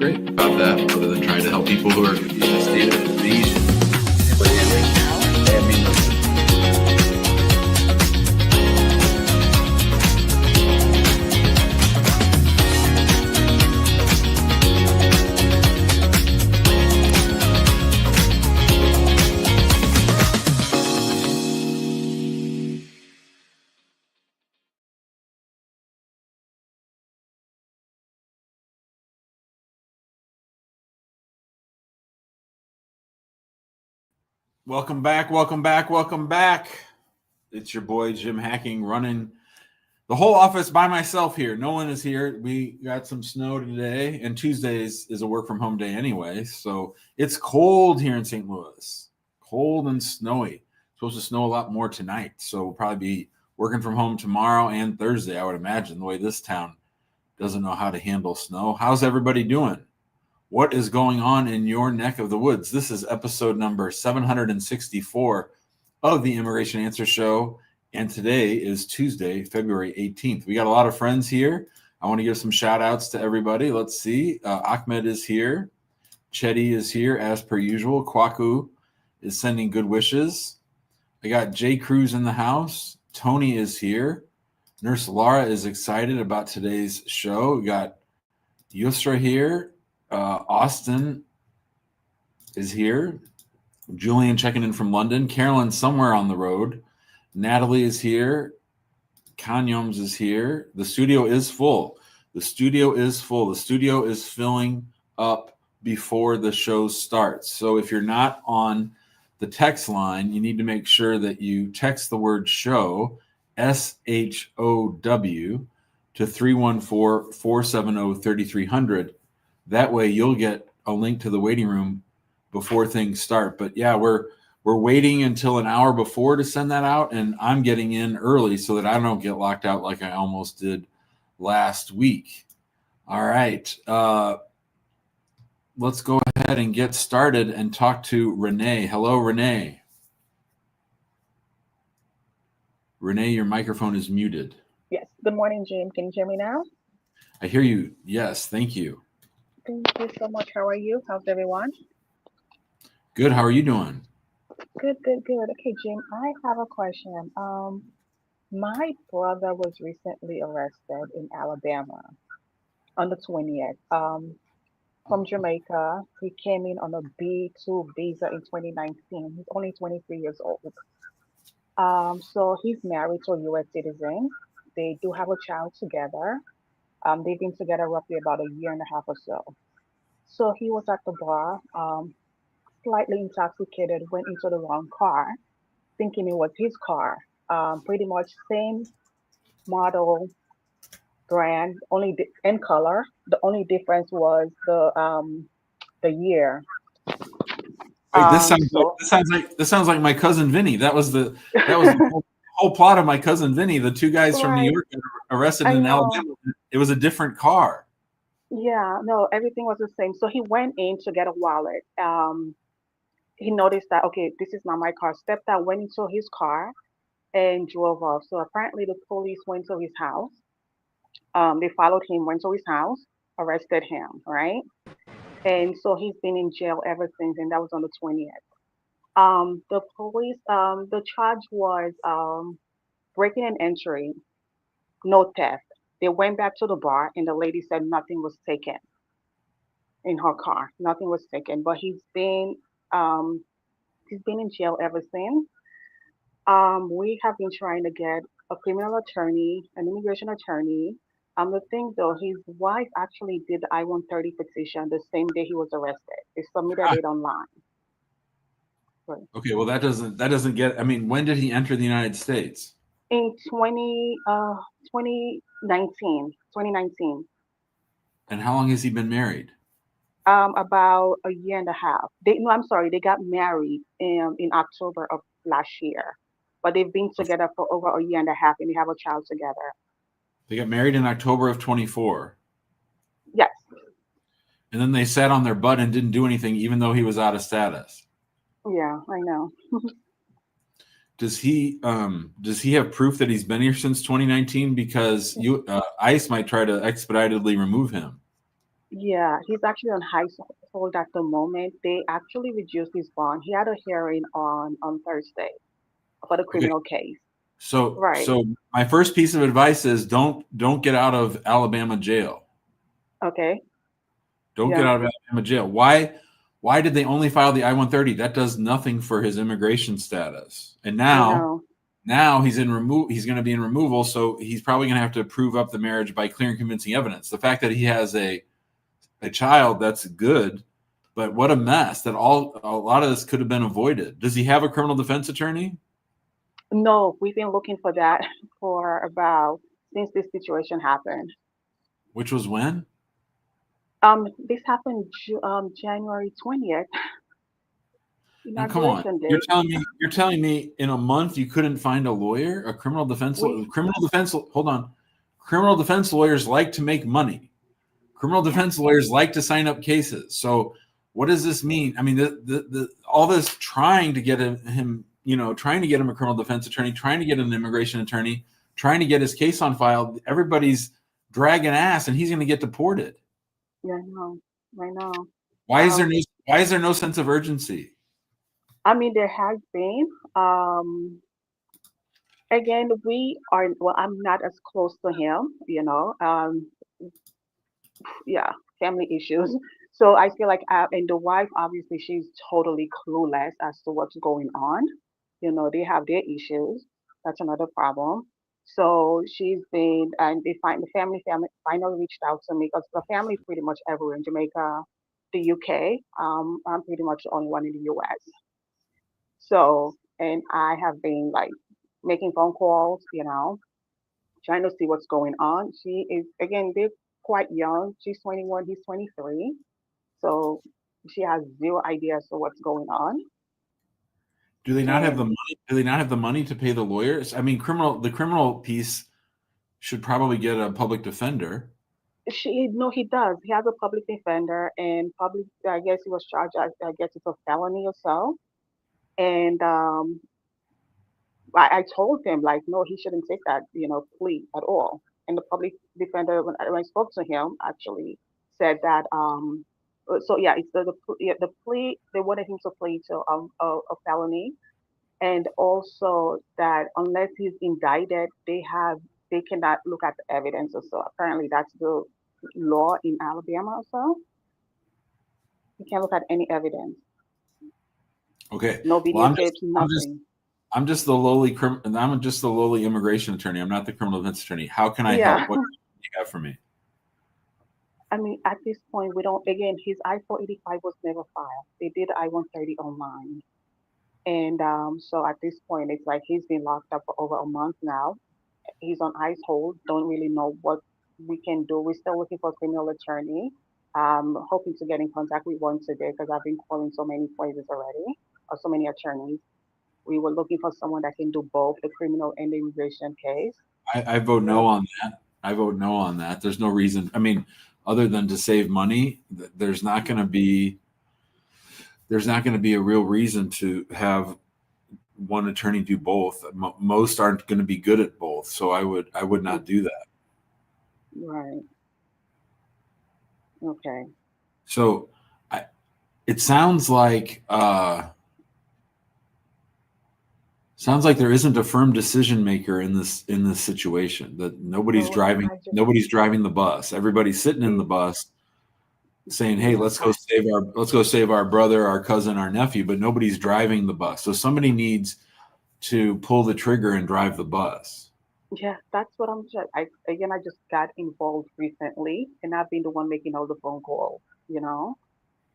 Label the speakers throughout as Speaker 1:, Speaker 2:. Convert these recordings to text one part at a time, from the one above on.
Speaker 1: great about that, other than trying to help people who are in a state of disease. I mean, welcome back. It's your boy Jim Hacking running the whole office by myself here. No one is here. We got some snow today, and Tuesdays is a work from home day anyway. So it's cold here in St. Louis, cold and snowy. It's supposed to snow a lot more tonight. So we'll probably be working from home tomorrow and Thursday, I would imagine, the way this town doesn't know how to handle snow. How's everybody doing? What is going on in your neck of the woods? This is episode number 764 of the Immigration Answer Show, and today is Tuesday, February 18th. We got a lot of friends here. I want to give some shout outs to everybody. Let's see. Ahmed is here. Chetty is here as per usual. Kwaku is sending good wishes. I got Jay Cruz in the house. Tony is here. Nurse Laura is excited about today's show. We got Yusra here. Austin is here. Julian checking in from London. Carolyn somewhere on the road. Natalie is here. Kanyoms is here. The studio is full. The studio is filling up before the show starts. So if you're not on the text line, you need to make sure that you text the word show, SHOW, to 314-470-3300. That way you'll get a link to the waiting room before things start. But yeah, we're waiting until an hour before to send that out, and I'm getting in early so that I don't get locked out like I almost did last week. All right. Let's go ahead and get started and talk to Renee. Hello, Renee. Renee, your microphone is muted.
Speaker 2: Yes. Good morning, Jim. Can you hear me now?
Speaker 1: I hear you. Yes. Thank you.
Speaker 2: Thank you so much. How are you? How's everyone?
Speaker 1: Good. How are you doing?
Speaker 2: Good. Okay, Jim, I have a question. My brother was recently arrested in Alabama on the 20th. From Jamaica. He came in on a B2 visa in 2019. He's only 23 years old. So he's married to a U.S. citizen. They do have a child together. They've been together roughly about a year and a half or so. So he was at the bar, slightly intoxicated, went into the wrong car, thinking it was his car. Pretty much same model, brand, only in color. The only difference was the year.
Speaker 1: Wait, this
Speaker 2: So
Speaker 1: sounds like my cousin Vinny. That was the whole plot of my cousin Vinny. The two guys from New
Speaker 2: right,
Speaker 1: York got arrested
Speaker 2: I
Speaker 1: in
Speaker 2: know.
Speaker 1: Alabama. It was a different car.
Speaker 2: Yeah, no, everything was the same. So he went in to get a wallet. He noticed that okay, this is not my car. Stepped out, went into his car, and drove off. So apparently the police went to his house. They followed him, went to his house, arrested him, right? And so he's been in jail ever since, and that was on the 20th. The charge was breaking and entering, no theft. They went back to the bar, and the lady said nothing was taken in her car. Nothing was taken, but um, he's been in jail ever since. We have been trying to get a criminal attorney, an immigration attorney. The thing though, his wife actually did the I-130 petition the same day he was arrested. They submitted
Speaker 1: Ah,
Speaker 2: it online. Right.
Speaker 1: okay, well that doesn't get. I mean, when did he enter the United States?
Speaker 2: In 2019, 2019,
Speaker 1: And how long has he been married?
Speaker 2: about a year and a half. No, I'm sorry, they got married in October of last year, but they've been together for over a year and a half, and they have a child together.
Speaker 1: They got married in October of 24,
Speaker 2: Yes.
Speaker 1: and then they sat on their butt and didn't do anything, even though he was out of status.
Speaker 2: Yeah, I know.
Speaker 1: Does he have proof that he's been here since 2019? Because ICE might try to expeditedly remove him.
Speaker 2: Yeah, he's actually on hold at the moment. They actually reduced his bond. He had a hearing on Thursday for the
Speaker 1: Okay.
Speaker 2: criminal case.
Speaker 1: So
Speaker 2: Right.
Speaker 1: so my first piece of advice is don't get out of Alabama jail.
Speaker 2: Okay.
Speaker 1: Don't get
Speaker 2: Yeah,
Speaker 1: out of Alabama jail. Why did they only file the I-130? That does nothing for his immigration status. And
Speaker 2: I
Speaker 1: now
Speaker 2: know.
Speaker 1: he's going to be in removal, so he's probably going to have to prove up the marriage by clear and convincing evidence. The fact that he has a child, that's good, but what a mess that a lot of this could have been avoided. Does he have a criminal defense attorney?
Speaker 2: No, we've been looking for that for about since this situation happened.
Speaker 1: Which was when?
Speaker 2: This happened January 20th,
Speaker 1: Now, come on.
Speaker 2: inauguration day.
Speaker 1: You're telling me in a month you couldn't find a lawyer, a
Speaker 2: We
Speaker 1: criminal defense hold on. Criminal defense lawyers like to make money. Criminal
Speaker 2: Yeah,
Speaker 1: defense lawyers like to sign up cases. So what does this mean? I mean, all this trying to get him, trying to get him a criminal defense attorney, trying to get an immigration attorney, trying to get his case on file. Everybody's dragging ass, and he's going to get deported.
Speaker 2: yeah, I know.
Speaker 1: Why is there
Speaker 2: Um,
Speaker 1: no Why is there no sense of urgency?
Speaker 2: I mean, there has been. Again, we are. Well, I'm not as close to him. Yeah, family issues. So I feel like, and the wife, obviously, she's totally clueless as to what's going on. They have their issues. That's another problem. So she's been, and the family finally reached out to me because the family is pretty much everywhere in Jamaica, the UK. I'm pretty much the only one in the US. So, and I have been like making phone calls, trying to see what's going on. She is, again, they're quite young. She's 21, he's 23. So she has zero idea as to what's going on.
Speaker 1: Do they not have the
Speaker 2: And
Speaker 1: money? Do they not have the money to pay the lawyers? I mean, the criminal piece should probably get a public defender.
Speaker 2: no, he does. He has a public defender and I guess he was charged, I guess it's a felony or so. And I told him, like, no, he shouldn't take that, plea at all. And the public defender, when I spoke to him, actually said that, so yeah, it's the plea, they wanted him to plead to a felony, and also that unless he's indicted, they cannot look at the evidence or so. Apparently, that's the law in Alabama or so. You can't look at any evidence,
Speaker 1: Okay.
Speaker 2: no
Speaker 1: Well,
Speaker 2: videotapes, nothing.
Speaker 1: I'm just the lowly immigration attorney. I'm not the criminal defense attorney. How can I
Speaker 2: Yeah,
Speaker 1: help? What do you have for me?
Speaker 2: I mean, at this point, we don't. Again, his I-485 was never filed. They did I-130 online, and so at this point, it's like he's been locked up for over a month now. He's on ICE hold. Don't really know what we can do. We're still looking for a criminal attorney. Hoping to get in contact with one today because I've been calling so many places already, or so many attorneys. We were looking for someone that can do both the criminal and the immigration case.
Speaker 1: I vote no
Speaker 2: Well,
Speaker 1: on that. I vote no on that. There's no reason. I mean, other than to save money, there's not going to be a real reason to have one attorney do both. Most aren't going to be good at both, so I would not do that.
Speaker 2: right. Okay.
Speaker 1: So I, it sounds like there isn't a firm decision maker in this situation. That
Speaker 2: So
Speaker 1: nobody's driving the bus. Everybody's sitting in the
Speaker 2: eh,
Speaker 1: bus saying, "Hey,
Speaker 2: yeah,
Speaker 1: let's go save our brother, our cousin, our nephew," but nobody's driving the bus. So somebody needs to pull the trigger and drive the bus.
Speaker 2: yeah, that's what I'm just. I just got involved recently, and I've been the one making all the phone calls. You know,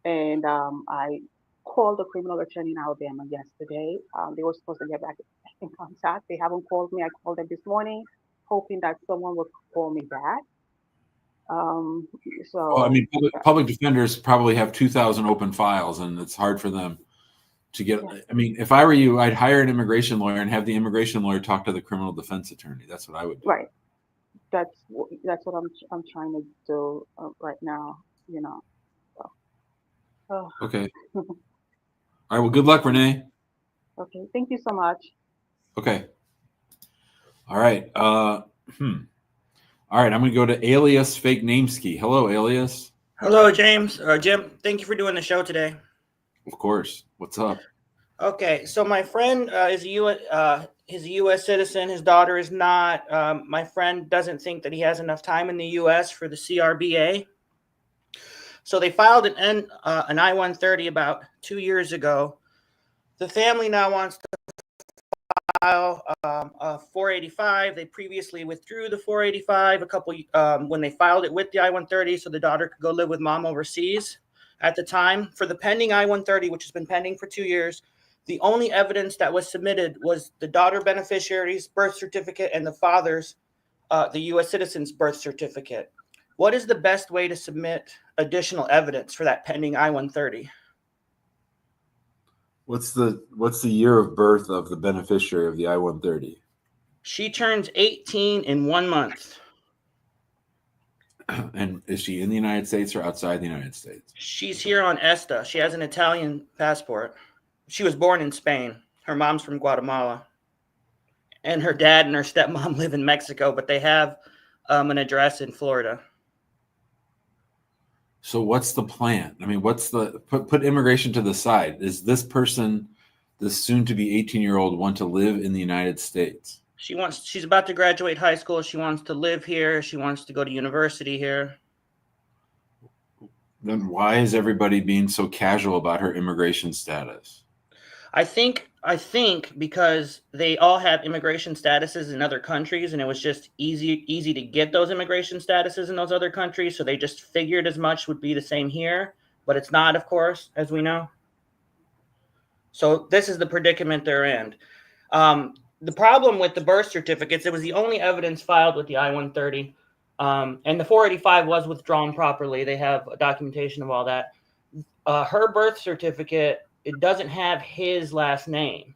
Speaker 2: and I called the criminal attorney in Alabama yesterday. They were supposed to get back in contact. They haven't called me. I called them this morning, hoping that someone would call me back. Um,
Speaker 1: Well, I
Speaker 2: so
Speaker 1: mean, public defenders probably have 2,000 open files, and it's hard for them to get.
Speaker 2: yeah,
Speaker 1: I mean, if I were you, I'd hire an immigration lawyer and have the immigration lawyer talk to the criminal defense attorney. That's what I would do.
Speaker 2: right. That's what I'm trying to do right now. You know. So, oh,
Speaker 1: Okay. All right. Well, good luck,
Speaker 2: okay.
Speaker 1: Renee.
Speaker 2: Okay. Thank you so much.
Speaker 1: Okay. All right. Hmm. All right. I'm going to go to Alias Fake Nameski. Hello, Alias.
Speaker 3: Hello, James. Jim, thank you for doing the show today.
Speaker 1: Of course. What's up?
Speaker 3: Okay, so my friend is a U.S. citizen. His daughter is not. My friend doesn't think that he has enough time in the U.S. for the CRBA. So they filed an I-130 about 2 years ago. The family now wants to file a 485. They previously withdrew the 485 when they filed it with the I-130, so the daughter could go live with mom overseas. At the time, for the pending I-130, which has been pending for 2 years, the only evidence that was submitted was the daughter beneficiary's birth certificate and the father's, the U.S. citizen's birth certificate. What is the best way to submit additional evidence for that pending I-130?
Speaker 1: What's the year of birth of the beneficiary of the I-130?
Speaker 3: She turns 18 in 1 month.
Speaker 1: And is she in the United States or outside the United States?
Speaker 3: She's here on ESTA. She has an Italian passport. She was born in Spain. Her mom's from Guatemala. And her dad and her stepmom live in Mexico, but they have an address in Florida.
Speaker 1: So what's the plan? I mean, what's the put immigration to the side? Is this person, this soon to be 18-year-old, want to live in the United States?
Speaker 3: She's about to graduate high school. She wants to live here. She wants to go to university here.
Speaker 1: Then why is everybody being so casual about her immigration status?
Speaker 3: I think because they all have immigration statuses in other countries, and it was just easy to get those immigration statuses in those other countries. So they just figured as much would be the same here, but it's not, of course, as we know. So this is the predicament they're in. The problem with the birth certificates, it was the only evidence filed with the I-130, and the 485 was withdrawn properly. They have documentation of all that. Her birth certificate, it doesn't have his last name.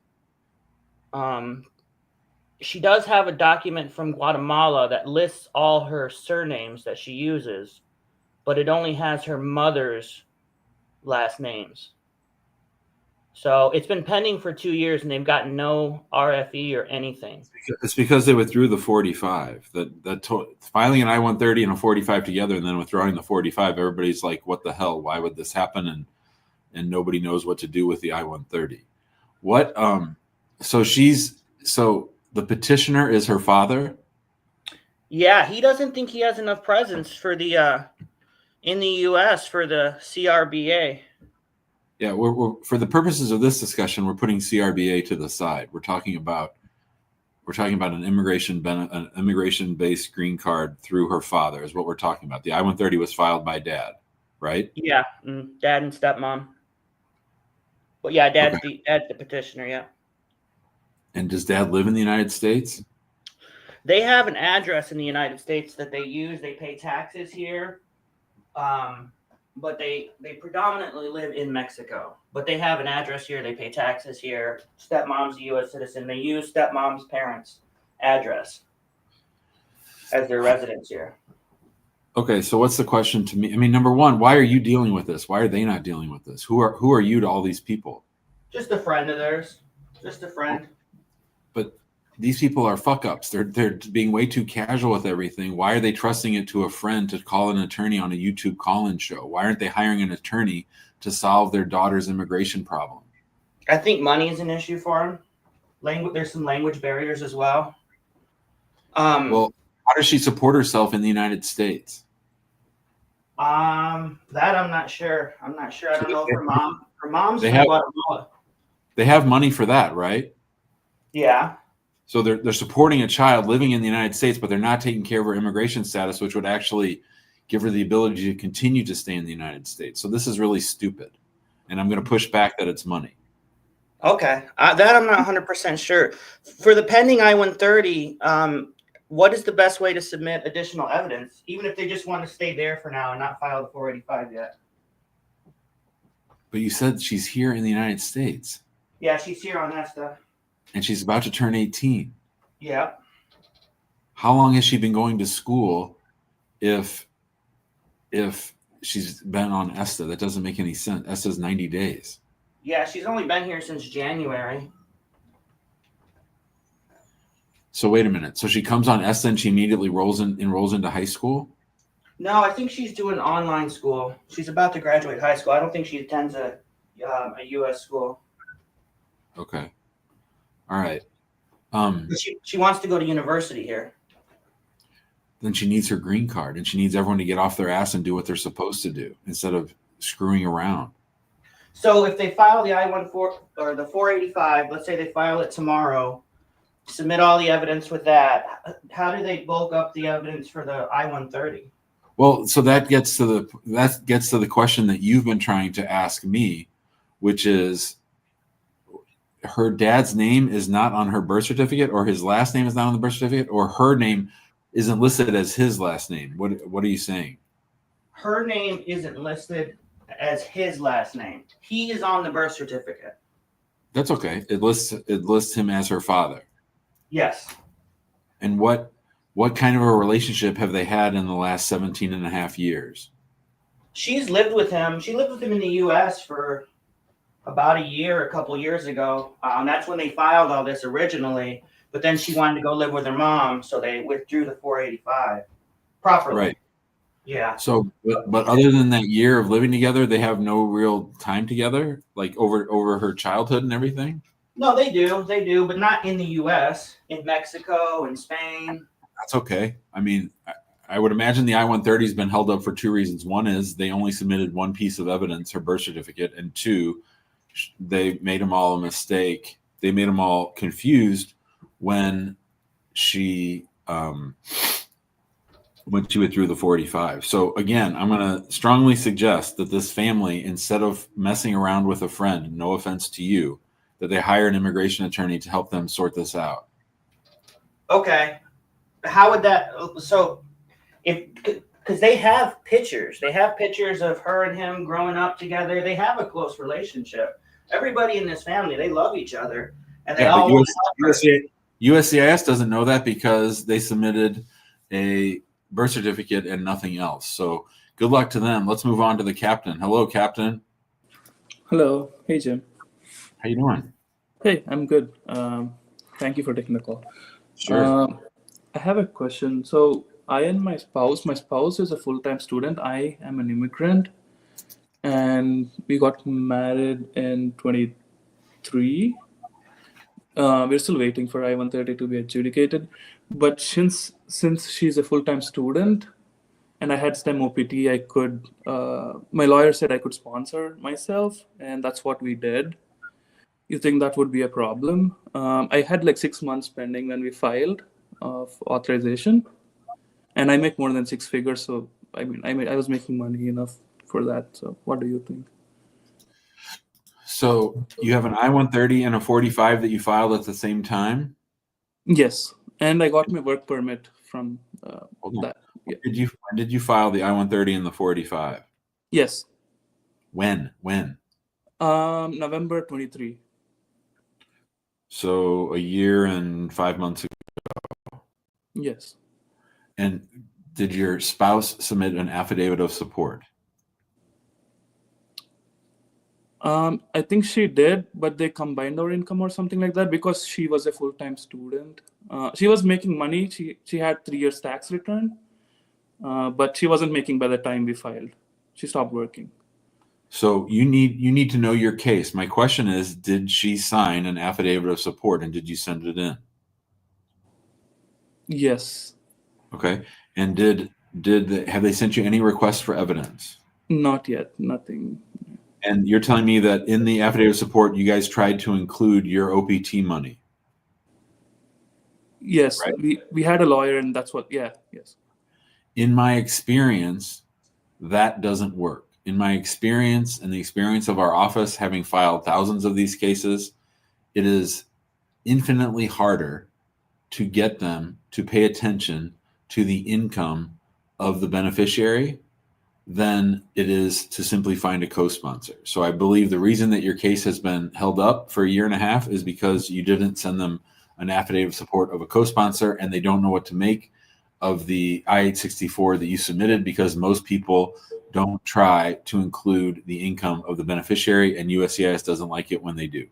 Speaker 3: She does have a document from Guatemala that lists all her surnames that she uses, but it only has her mother's last names. So it's been pending for 2 years, and they've gotten no RFE or anything.
Speaker 1: It's because they withdrew the 45. Filing an I-130 and a 45 together, and then withdrawing the 45. Everybody's like, "What the hell? Why would this happen?" And nobody knows what to do with the I-130. What? So the petitioner is her father.
Speaker 3: Yeah, he doesn't think he has enough presence for the in the U.S. for the CRBA.
Speaker 1: Yeah, we're for the purposes of this discussion, we're putting CRBA to the side. We're talking about an immigration-based green card through her father is what we're talking about. The I-130 was filed by dad, right?
Speaker 3: Yeah, dad and stepmom. But yeah, dad's the petitioner. Yeah.
Speaker 1: And does dad live in the United States?
Speaker 3: They have an address in the United States that they use. They pay taxes here, but they predominantly live in Mexico. But they have an address here. They pay taxes here. Stepmom's a U.S. citizen. They use stepmom's parents' address as their residence here.
Speaker 1: Okay, so what's the question to me? I mean, number one, why are you dealing with this? Why are they not dealing with this? Who are you to all these people?
Speaker 3: Just a friend of theirs. Just a friend.
Speaker 1: But these people are fuck ups. They're being way too casual with everything. Why are they trusting it to a friend to call an attorney on a YouTube call-in show? Why aren't they hiring an attorney to solve their daughter's immigration problem?
Speaker 3: I think money is an issue for them. There's some language barriers as well.
Speaker 1: Well, how does she support herself in the United States?
Speaker 3: That I'm not sure. I don't know if her mom's from Guatemala.
Speaker 1: They have money for that, right?
Speaker 3: Yeah.
Speaker 1: So they're supporting a child living in the United States, but they're not taking care of her immigration status, which would actually give her the ability to continue to stay in the United States. So this is really stupid. And I'm going to push back that it's money.
Speaker 3: Okay. That I'm not 100% sure. For the pending I-130, what is the best way to submit additional evidence, even if they just want to stay there for now and not file the 485 yet?
Speaker 1: But you said she's here in the United States.
Speaker 3: Yeah, she's here on ESTA.
Speaker 1: And she's about to turn 18.
Speaker 3: Yeah.
Speaker 1: How long has she been going to school if she's been on ESTA? That doesn't make any sense. ESTA's 90 days.
Speaker 3: Yeah, she's only been here since January.
Speaker 1: So wait a minute. So she comes on ESTA and she immediately enrolls into high school?
Speaker 3: No, I think she's doing online school. She's about to graduate high school. I don't think she attends a U.S. school.
Speaker 1: Okay. All right.
Speaker 3: But she wants to go to university here.
Speaker 1: Then she needs her green card, and she needs everyone to get off their ass and do what they're supposed to do instead of screwing around.
Speaker 3: So if they file the I-14 or the 485, let's say they file it tomorrow, submit all the evidence with that. How do they bulk up the evidence for the I-130?
Speaker 1: Well, so that gets to the question that you've been trying to ask me, which is her dad's name is not on her birth certificate, or his last name is not on the birth certificate, or her name isn't listed as his last name. What are you saying?
Speaker 3: Her name isn't listed as his last name. He is on the birth certificate.
Speaker 1: That's okay. It lists him as her father.
Speaker 3: Yes.
Speaker 1: And what kind of a relationship have they had in the last 17 and a half years?
Speaker 3: She's lived with him. She lived with him in the U.S. for about a year, a couple years ago. That's when they filed all this originally. But then she wanted to go live with her mom, so they withdrew the 485 properly.
Speaker 1: Right.
Speaker 3: Yeah.
Speaker 1: So, but other than that year of living together, they have no real time together, like over her childhood and everything.
Speaker 3: No, they do, but not in the U.S. In Mexico and Spain.
Speaker 1: That's okay. I mean, I would imagine the I-130 has been held up for two reasons. One is they only submitted one piece of evidence, her birth certificate, and two, they made them all a mistake. They made them all confused when she withdrew the 485. So again, I'm going to strongly suggest that this family, instead of messing around with a friend, no offense to you, that they hire an immigration attorney to help them sort this out.
Speaker 3: Okay. How would that? So, because they have pictures of her and him growing up together. They have a close relationship. Everybody in this family, they love each other, and they all want to help her.
Speaker 1: USCIS doesn't know that because they submitted a birth certificate and nothing else. So good luck to them. Let's move on to the captain. Hello, captain.
Speaker 4: Hello. Hey, Jim.
Speaker 1: How you doing?
Speaker 4: Hey, I'm good. Thank you for taking the call.
Speaker 1: Sure.
Speaker 4: I have a question. So I and my spouse is a full-time student. I am an immigrant, and we got married in 23. We're still waiting for I-130 to be adjudicated. But since she's a full-time student and I had STEM OPT, I could, my lawyer said I could sponsor myself, and that's what we did. You think that would be a problem? I had like 6 months pending when we filed of authorization, and I make more than six figures. So I was making money enough for that. So what do you think?
Speaker 1: So you have an I-130 and a 45 that you filed at the same time?
Speaker 4: Yes, and I got my work permit from that. Yeah.
Speaker 1: When did you file the I-130 and the 485?
Speaker 4: Yes.
Speaker 1: When?
Speaker 4: November 23.
Speaker 1: So a year and 5 months ago.
Speaker 4: Yes.
Speaker 1: And did your spouse submit an affidavit of support?
Speaker 4: I think she did, but they combined our income or something like that because she was a full-time student. She was making money. She had 3 years tax return, but she wasn't making by the time we filed. She stopped working.
Speaker 1: So you need to know your case. My question is, did she sign an affidavit of support, and did you send it in?
Speaker 4: Yes.
Speaker 1: Okay. And have they sent you any requests for evidence?
Speaker 4: Not yet. Nothing.
Speaker 1: And you're telling me that in the affidavit of support, you guys tried to include your OPT money?
Speaker 4: Yes,
Speaker 1: right?
Speaker 4: we had a lawyer, and that's what. Yeah. Yes.
Speaker 1: In my experience, that doesn't work. In my experience and the experience of our office, having filed thousands of these cases, it is infinitely harder to get them to pay attention to the income of the beneficiary than it is to simply find a co-sponsor. So I believe the reason that your case has been held up for a year and a half is because you didn't send them an affidavit of support of a co-sponsor, and they don't know what to make of the I-864 that you submitted, because most people don't try to include the income of the beneficiary, and USCIS doesn't like it when they do.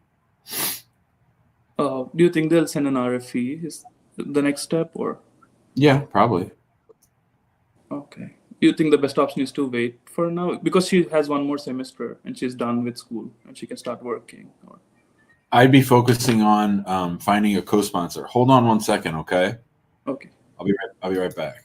Speaker 4: Do you think they'll send an RFE? Is the next step, or?
Speaker 1: Yeah, probably.
Speaker 4: Okay. You think the best option is to wait for now because she has one more semester and she's done with school and she can start working? Or...
Speaker 1: I'd be focusing on finding a co-sponsor. Hold on 1 second, okay?
Speaker 4: Okay.
Speaker 1: I'll be right back.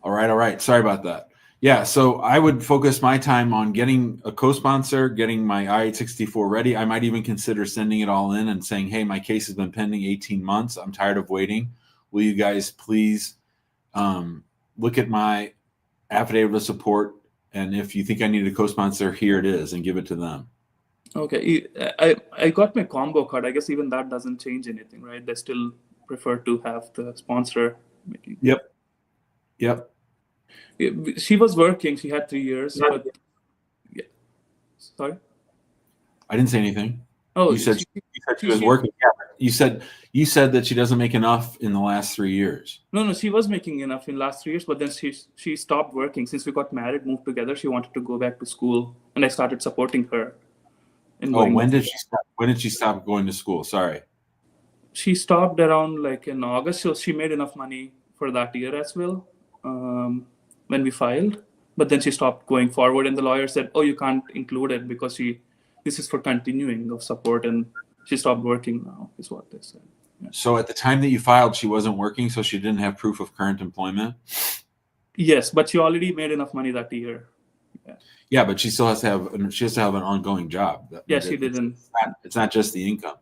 Speaker 1: All right. Sorry about that. Yeah, so I would focus my time on getting a co-sponsor, getting my I-864 ready. I might even consider sending it all in and saying, hey, my case has been pending 18 months. I'm tired of waiting. Will you guys please look at my affidavit of support? And if you think I need a co-sponsor, here it is, and give it to them.
Speaker 4: Okay. I got my combo card. I guess even that doesn't change anything, right? They still prefer to have the sponsor making.
Speaker 1: Yep.
Speaker 4: She was working. She had 3 years, but yeah. Sorry.
Speaker 1: I didn't say anything.
Speaker 4: Oh,
Speaker 1: you said she was working. Yeah, you said that she doesn't make enough in the last 3 years.
Speaker 4: No, she was making enough in last 3 years, but then she stopped working since we got married, moved together. She wanted to go back to school, and I started supporting her.
Speaker 1: When did she stop? When did she stop going to school? Sorry.
Speaker 4: She stopped around like in August, so she made enough money for that year as well when we filed. But then she stopped going forward, and the lawyer said, "Oh, you can't include it because this is for continuing of support," and she stopped working now, is what they said. Yeah.
Speaker 1: So at the time that you filed, she wasn't working, so she didn't have proof of current employment?
Speaker 4: Yes, but she already made enough money that year.
Speaker 1: Yeah, but she still has to have an ongoing job.
Speaker 4: She didn't.
Speaker 1: It's not just the income.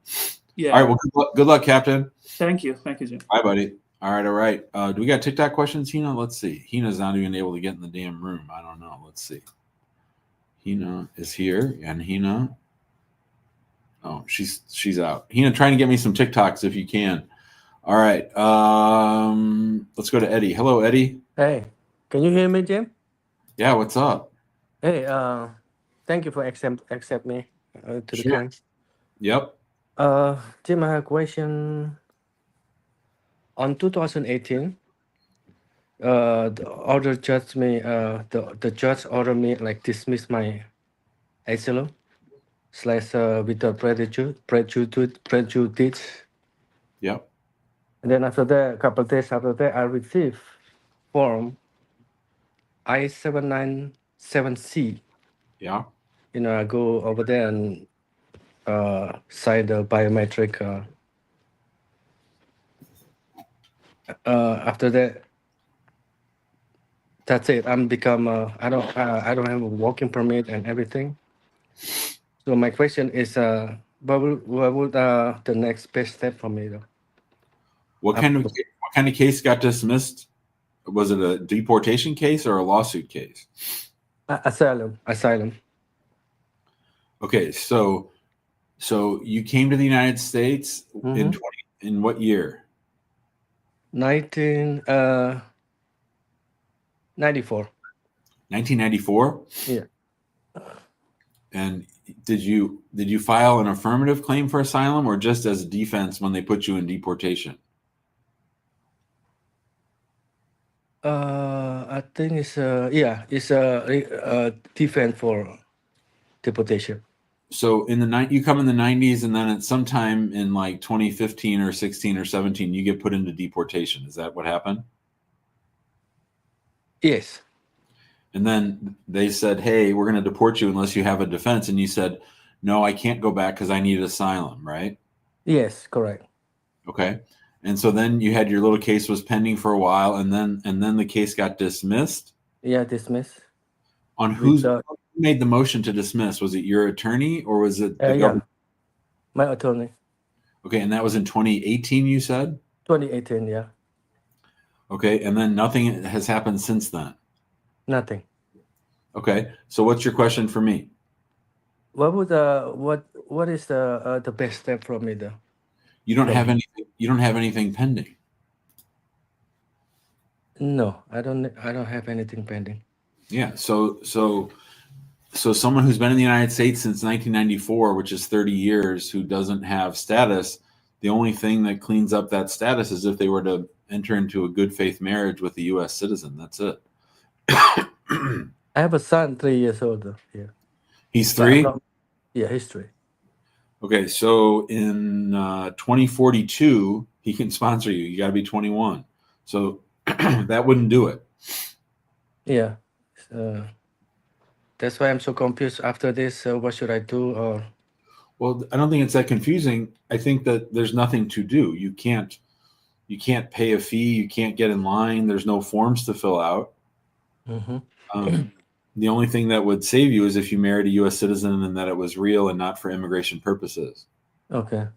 Speaker 4: Yeah.
Speaker 1: All right. Well, good luck, Captain.
Speaker 4: Thank you, Jim.
Speaker 1: Bye, buddy. All right. Do we got TikTok questions, Hina? Let's see. Hina's not even able to get in the damn room. I don't know. Let's see. Hina is here, and Hina. Oh, she's out. Hina, trying to get me some TikToks if you can. All right. Let's go to Eddie. Hello, Eddie.
Speaker 5: Hey, can you hear me, Jim?
Speaker 1: Yeah. What's up?
Speaker 5: Hey, thank you for accept me to the
Speaker 1: Sure.
Speaker 5: client.
Speaker 1: Yep.
Speaker 5: Jim, I have a question. On 2018, the order judge me. The judge ordered me like dismiss my asylum / with the prejudice.
Speaker 1: Yep.
Speaker 5: And then after that, a couple of days after that, I received form I-797C.
Speaker 1: Yeah.
Speaker 5: I go over there and sign the biometric. After that, that's it. I'm become. I don't have a working permit and everything. So my question is, what would the next best step for me though?
Speaker 1: What kind of case got dismissed? Was it a deportation case or a lawsuit case?
Speaker 5: Asylum.
Speaker 1: Okay, so you came to the United States in what year?
Speaker 5: 1994.
Speaker 1: 1994?
Speaker 5: Yeah.
Speaker 1: And did you file an affirmative claim for asylum or just as a defense when they put you in deportation?
Speaker 5: I think it's a defense for deportation.
Speaker 1: So you come in the 90s, and then at some time in like 2015 or 16 or 17, you get put into deportation. Is that what happened?
Speaker 5: Yes.
Speaker 1: And then they said, hey, we're going to deport you unless you have a defense. And you said, no, I can't go back because I need asylum, right?
Speaker 5: Yes, correct.
Speaker 1: Okay. And so then you had your little case was pending for a while, and then the case got dismissed?
Speaker 5: Yeah, dismissed.
Speaker 1: On who made the motion to dismiss? Was it your attorney or was it the government?
Speaker 5: My attorney.
Speaker 1: Okay, and that was in 2018, you said?
Speaker 5: 2018, yeah.
Speaker 1: Okay, and then nothing has happened since then?
Speaker 5: Nothing.
Speaker 1: Okay, so what's your question for me?
Speaker 5: What would what is the best step for me though?
Speaker 1: You don't have anything. You don't have anything pending.
Speaker 5: No, I don't have anything pending.
Speaker 1: Yeah, so someone who's been in the United States since 1994, which is 30 years, who doesn't have status, The only thing that cleans up that status is if they were to enter into a good faith marriage with a U.S. citizen. That's it.
Speaker 5: I have a son, 3 years old. Yeah,
Speaker 1: He's
Speaker 5: but I'm
Speaker 1: 3.
Speaker 5: not. Yeah, history.
Speaker 1: Okay, so in 2042, he can sponsor you. You got to be 21. So that wouldn't do it.
Speaker 5: Yeah. That's why I'm so confused after this. What should I do? Or
Speaker 1: Well, I don't think it's that confusing. I think that there's nothing to do. You can't pay a fee. You can't get in line. There's no forms to fill out. The only thing that would save you is if you married a U.S. citizen and that it was real and not for immigration purposes.
Speaker 5: okay.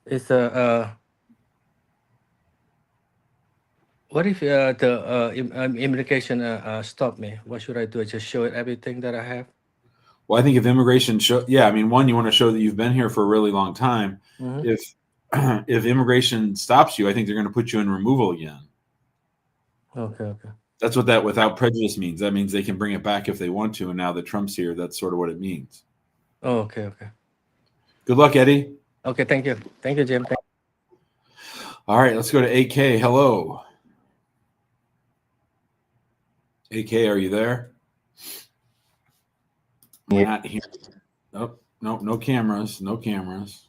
Speaker 5: It's what if the immigration stop me? What should I do? Just show it everything that I have.
Speaker 1: Well, I think if immigration I mean, one, you want to show that you've been here for a really long time.
Speaker 5: Mhm.
Speaker 1: If immigration stops you, I think they're going to put you in removal again.
Speaker 5: Okay.
Speaker 1: That's what that without prejudice means. That means they can bring it back if they want to. And now that Trump's here, that's sort of what it means.
Speaker 5: Oh, okay.
Speaker 1: Good luck, Eddie.
Speaker 5: Okay, thank you, Jim.
Speaker 1: All right, let's go to AK. Hello. AK, are you there? We're not here. Oh, no cameras. No cameras.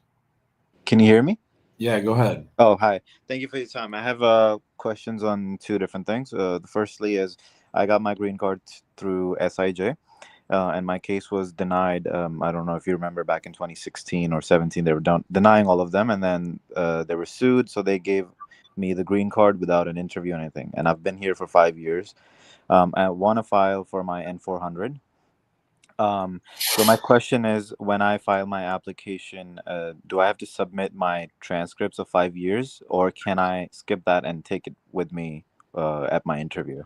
Speaker 6: Can you hear me?
Speaker 1: Yeah, go ahead.
Speaker 6: Oh, hi. Thank you for your time. I have questions on two different things. The firstly is I got my green card through SIJ, and my case was denied. I don't know if you remember back in 2016 or 17, they were denying all of them, and then they were sued, so they gave me the green card without an interview or anything. And I've been here for 5 years. I want to file for my N400. So my question is, when I file my application, do I have to submit my transcripts of 5 years, or can I skip that and take it with me at my interview?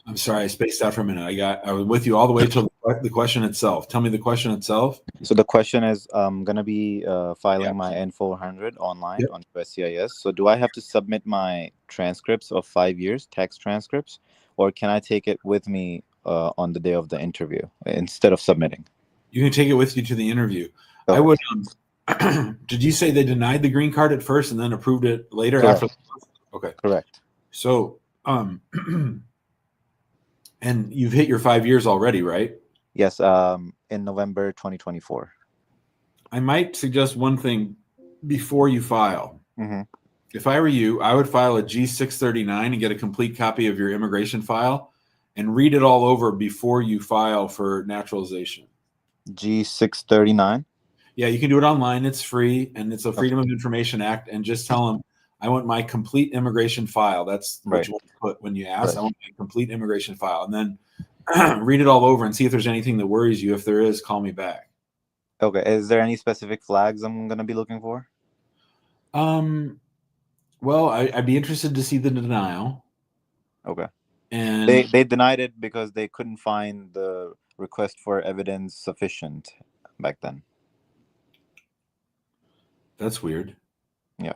Speaker 1: I'm sorry, I spaced out for a minute. I was with you all the way till the question itself. Tell me the question itself.
Speaker 6: So the question is, I'm gonna be filing my N400 online on USCIS. So do I have to submit my transcripts of 5 years, text transcripts, or can I take it with me on the day of the interview instead of submitting?
Speaker 1: You can take it with you to the interview.
Speaker 6: Okay.
Speaker 1: I would. Did you say they denied the green card at first and then approved it later?
Speaker 6: Correct.
Speaker 1: After? Okay.
Speaker 6: Correct.
Speaker 1: So, and you've hit your 5 years already, right?
Speaker 6: Yes. In November 2024.
Speaker 1: I might suggest one thing before you file.
Speaker 6: Mm-hmm.
Speaker 1: If I were you, I would file a G639 and get a complete copy of your immigration file and read it all over before you file for naturalization.
Speaker 6: G639.
Speaker 1: Yeah, you can do it online. It's free, and it's a Freedom of Information Act. And just tell them, I want my complete immigration file. That's what you want to put when you ask. Right. I want my complete immigration file. And then read it all over and see if there's anything that worries you. If there is, call me back.
Speaker 6: Okay. Is there any specific flags I'm going to be looking for?
Speaker 1: Well, I'd be interested to see the denial.
Speaker 6: Okay.
Speaker 1: And
Speaker 6: they denied it because they couldn't find the request for evidence sufficient back then.
Speaker 1: That's weird.
Speaker 6: Yeah.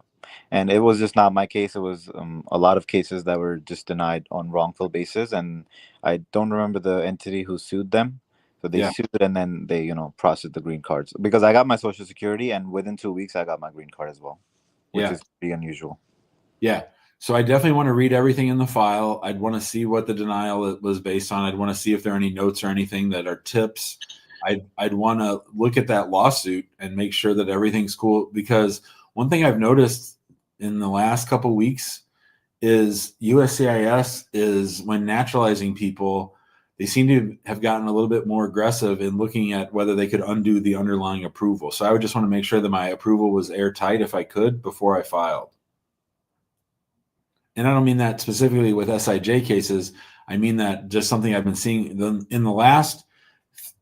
Speaker 6: And it was just not my case. It was a lot of cases that were just denied on wrongful basis. And I don't remember the entity who sued them. So they sued and then they, processed the green cards. Because I got my Social Security and within 2 weeks I got my green card as well, which is pretty unusual.
Speaker 1: Yeah. So I definitely want to read everything in the file. I'd want to see what the denial was based on. I'd want to see if there are any notes or anything that are tips. I'd want to look at that lawsuit and make sure that everything's cool. Because one thing I've noticed in the last couple of weeks is USCIS is, when naturalizing people, they seem to have gotten a little bit more aggressive in looking at whether they could undo the underlying approval. So I would just want to make sure that my approval was airtight if I could before I filed. And I don't mean that specifically with SIJ cases. I mean that just something I've been seeing in the last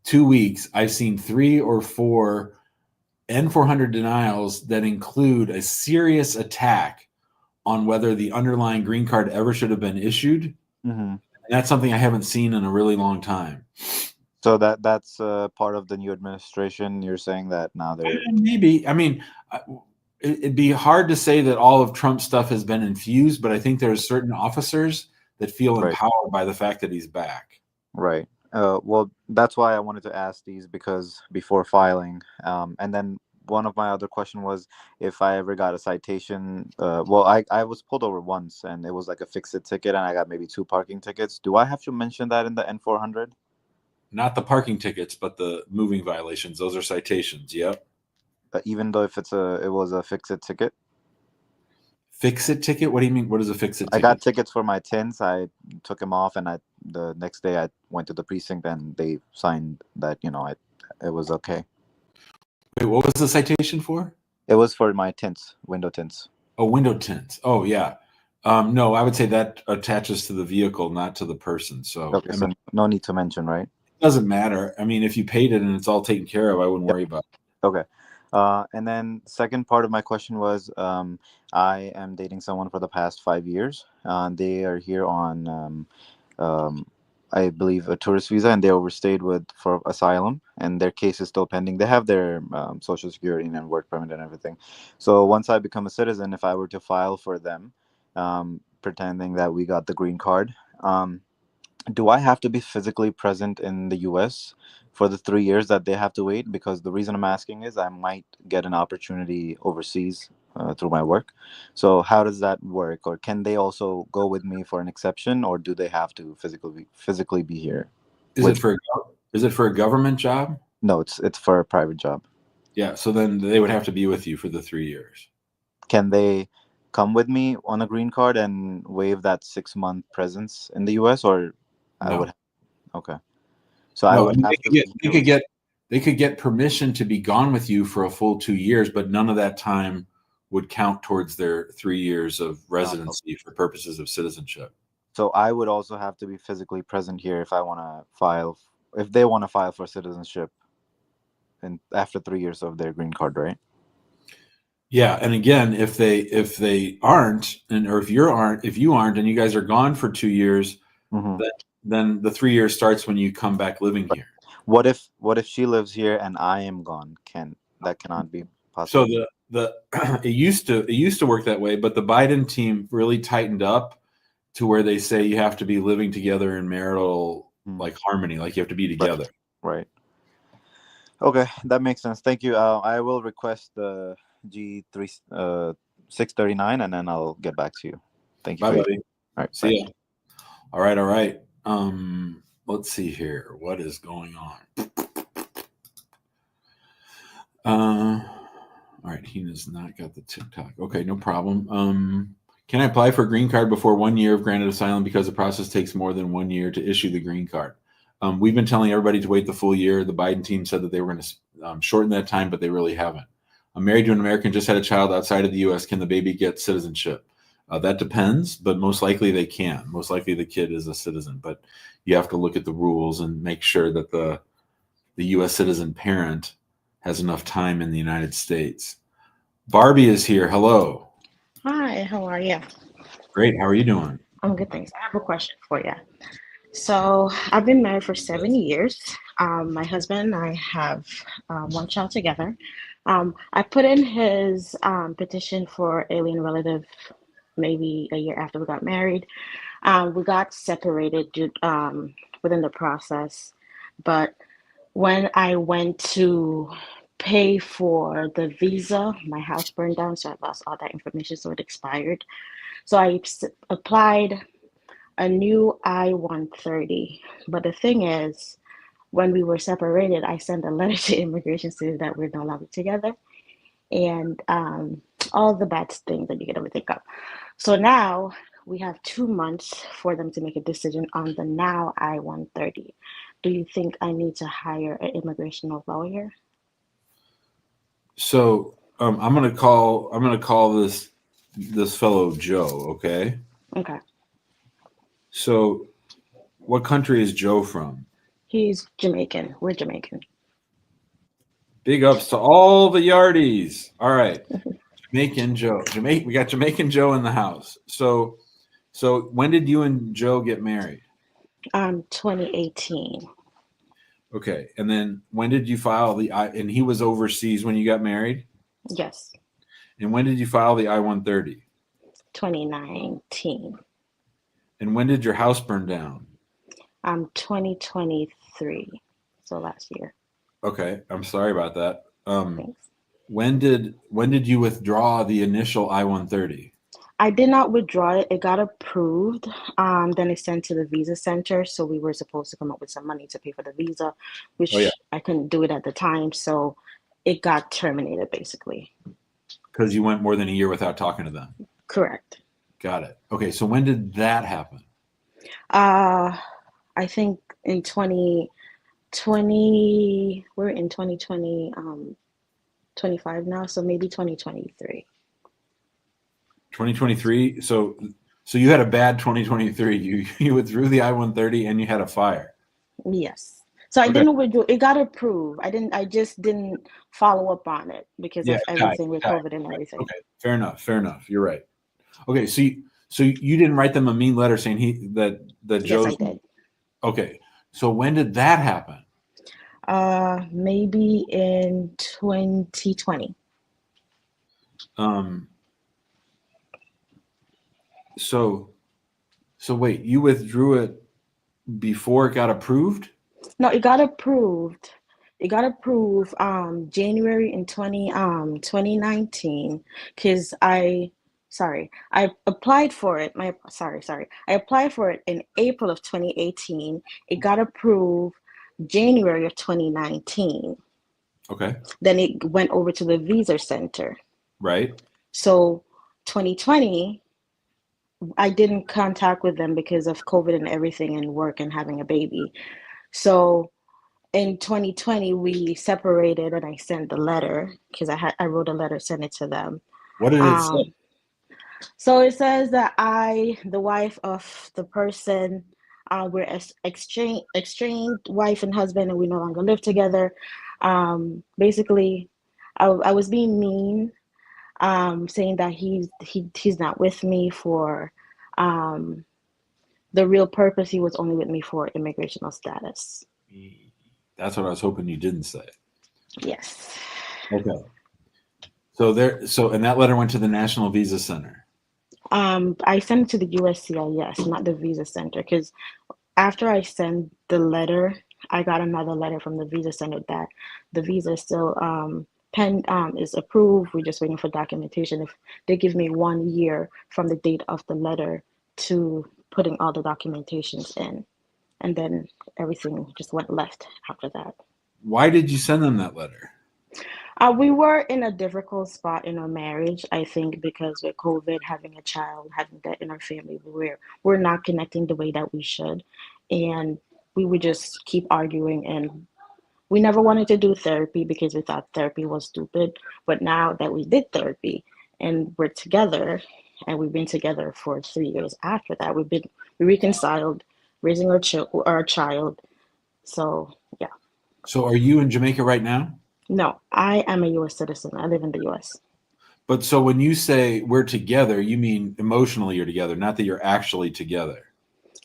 Speaker 1: 2 weeks. I've seen 3 or 4 N400 denials that include a serious attack on whether the underlying green card ever should have been issued.
Speaker 6: Mm-hmm.
Speaker 1: And that's something I haven't seen in a really long time.
Speaker 6: So that's part of the new administration. You're saying that now they're
Speaker 1: maybe. I mean, it'd be hard to say that all of Trump's stuff has been infused, but I think there's certain officers that feel empowered by the fact that he's back.
Speaker 6: Right. Well, that's why I wanted to ask these, because before filing, and then one of my other question was if I ever got a citation. Well, I was pulled over once, and it was like a fix-it ticket, and I got maybe 2 parking tickets. Do I have to mention that in the N400?
Speaker 1: Not the parking tickets, but the moving violations. Those are citations. Yep.
Speaker 6: Even though if it was a fix-it ticket?
Speaker 1: Fix-it ticket? What do you mean? What is a fix-it
Speaker 6: I
Speaker 1: ticket?
Speaker 6: got tickets for my tints. I took them off, and the next day I went to the precinct, and they signed that it was okay.
Speaker 1: Wait, what was the citation for?
Speaker 6: It was for my tints, window tints.
Speaker 1: Oh, window tints. Oh, yeah. No, I would say that attaches to the vehicle, not to the person. So,
Speaker 6: Okay, so no need to mention, right?
Speaker 1: It doesn't matter. I mean, if you paid it and it's all taken care of, I wouldn't worry about it.
Speaker 6: Okay. And then second part of my question was, I am dating someone for the past 5 years. They are here on, I believe, a tourist visa, and they overstayed for asylum, and their case is still pending. They have their social security and work permit and everything. So once I become a citizen, if I were to file for them, pretending that we got the green card, do I have to be physically present in the US for the 3 years that they have to wait? Because the reason I'm asking is I might get an opportunity overseas through my work. So how does that work? Or can they also go with me for an exception, or do they have to physically be here?
Speaker 1: Is it for a government job?
Speaker 6: No, it's for a private job.
Speaker 1: Yeah, so then they would have to be with you for the 3 years.
Speaker 6: Can they come with me on a green card and waive that 6-month presence in the US, or I
Speaker 1: No.
Speaker 6: would? Okay. So I
Speaker 1: No,
Speaker 6: would
Speaker 1: I mean,
Speaker 6: have to.
Speaker 1: they could get permission to be gone with you for a full 2 years, but none of that time would count towards their 3 years of residency for purposes of citizenship.
Speaker 6: So I would also have to be physically present here if I want to file, if they want to file for citizenship, and after 3 years of their green card, right?
Speaker 1: Yeah, and again, if they aren't, or if you aren't, and you guys are gone for 2 years,
Speaker 6: Mm-hmm.
Speaker 1: then the 3 years starts when you come back living here.
Speaker 6: What if she lives here and I am gone? That cannot be possible?
Speaker 1: So the it used to work that way, but the Biden team really tightened up to where they say you have to be living together in marital like harmony, like you have to be together.
Speaker 6: Right. Okay, that makes sense. Thank you. I will request the G3 639, and then I'll get back to you. Thank you.
Speaker 1: Bye, buddy.
Speaker 6: All right.
Speaker 1: See ya. All right. Let's see here. What is going on? All right. He has not got the TikTok. Okay, no problem. Can I apply for a green card before 1 year of granted asylum because the process takes more than 1 year to issue the green card? We've been telling everybody to wait the full year. The Biden team said that they were going to shorten that time, but they really haven't. I'm married to an American, just had a child outside of the U.S. Can the baby get citizenship? That depends, but most likely they can. Most likely the kid is a citizen, but you have to look at the rules and make sure that the U.S. citizen parent has enough time in the United States. Barbie is here. Hello.
Speaker 7: Hi, how are you?
Speaker 1: Great. How are you doing?
Speaker 7: I'm good, thanks. I have a question for you. So I've been married for 7 years. My husband and I have one child together. I put in his petition for alien relative maybe a year after we got married. We got separated within the process, but when I went to pay for the visa, my house burned down, so I lost all that information, so it expired. So I applied a new I-130. But the thing is, when we were separated, I sent a letter to immigration saying that we're no longer together, and all the bad things that you could ever think of. So now we have 2 months for them to make a decision on the now I-130. Do you think I need to hire an immigration lawyer?
Speaker 1: So I'm gonna call this fellow Joe. Okay.
Speaker 7: Okay.
Speaker 1: So, what country is Joe from?
Speaker 7: He's Jamaican. We're Jamaican.
Speaker 1: Big ups to all the yardies. All right, Jamaican Joe. We got Jamaican Joe in the house. So when did you and Joe get married?
Speaker 7: 2018.
Speaker 1: Okay, and then when did you file the I? And he was overseas when you got married.
Speaker 7: Yes.
Speaker 1: And when did you file the I-130?
Speaker 7: 2019.
Speaker 1: And when did your house burn down?
Speaker 7: 2023. So last year.
Speaker 1: Okay, I'm sorry about that.
Speaker 7: Thanks.
Speaker 1: when did you withdraw the initial I-130?
Speaker 7: I did not withdraw it. It got approved. Then it's sent to the visa center. So we were supposed to come up with some money to pay for the visa,
Speaker 1: Oh yeah,
Speaker 7: which I couldn't do it at the time. So it got terminated basically.
Speaker 1: because you went more than a year without talking to them.
Speaker 7: Correct.
Speaker 1: Got it. Okay, so when did that happen?
Speaker 7: I think in 2020, we're in 2020, 25 now. So maybe 2023.
Speaker 1: 2023. So you had a bad 2023. You withdrew the I-130 and you had a fire.
Speaker 7: Yes. So I
Speaker 1: Okay.
Speaker 7: didn't withdraw. It got approved. I just didn't follow up on it because
Speaker 1: Yeah,
Speaker 7: of
Speaker 1: it died.
Speaker 7: everything with COVID and everything.
Speaker 1: Okay, fair enough. Fair enough. You're right. Okay, so you didn't write them a mean letter saying that
Speaker 7: Yes,
Speaker 1: Joe's.
Speaker 7: I did.
Speaker 1: Okay, so when did that happen?
Speaker 7: Maybe in 2020.
Speaker 1: So wait, you withdrew it before it got approved?
Speaker 7: No, it got approved. It got approved January in 2019 because I applied for it. I applied for it in April of 2018. It got approved January of 2019.
Speaker 1: Okay.
Speaker 7: Then it went over to the visa center.
Speaker 1: Right.
Speaker 7: So 2020, I didn't contact with them because of COVID and everything and work and having a baby. So in 2020, we separated and I sent the letter because I wrote a letter, sent it to them.
Speaker 1: What did it say?
Speaker 7: So it says that I, the wife of the person, we're exchanged wife and husband, and we no longer live together. Basically, I was being mean, saying that he's not with me for the real purpose. He was only with me for immigrational status.
Speaker 1: That's what I was hoping you didn't say.
Speaker 7: Yes.
Speaker 1: Okay. So and that letter went to the National Visa Center.
Speaker 7: I sent it to the USCIS, not the Visa Center, because after I sent the letter, I got another letter from the Visa Center that the visa is still is approved. We're just waiting for documentation. If they give me 1 year from the date of the letter to putting all the documentations in, and then everything just went left after that.
Speaker 1: Why did you send them that letter?
Speaker 7: We were in a difficult spot in our marriage, I think, because with COVID, having a child, having that in our family, we're not connecting the way that we should, and we would just keep arguing. And we never wanted to do therapy because we thought therapy was stupid. But now that we did therapy and we're together, and we've been together for 3 years after that, we reconciled, raising our child. So yeah.
Speaker 1: So are you in Jamaica right now?
Speaker 7: No, I am a U.S. citizen. I live in the U.S.
Speaker 1: But so when you say we're together, you mean emotionally you're together, not that you're actually together.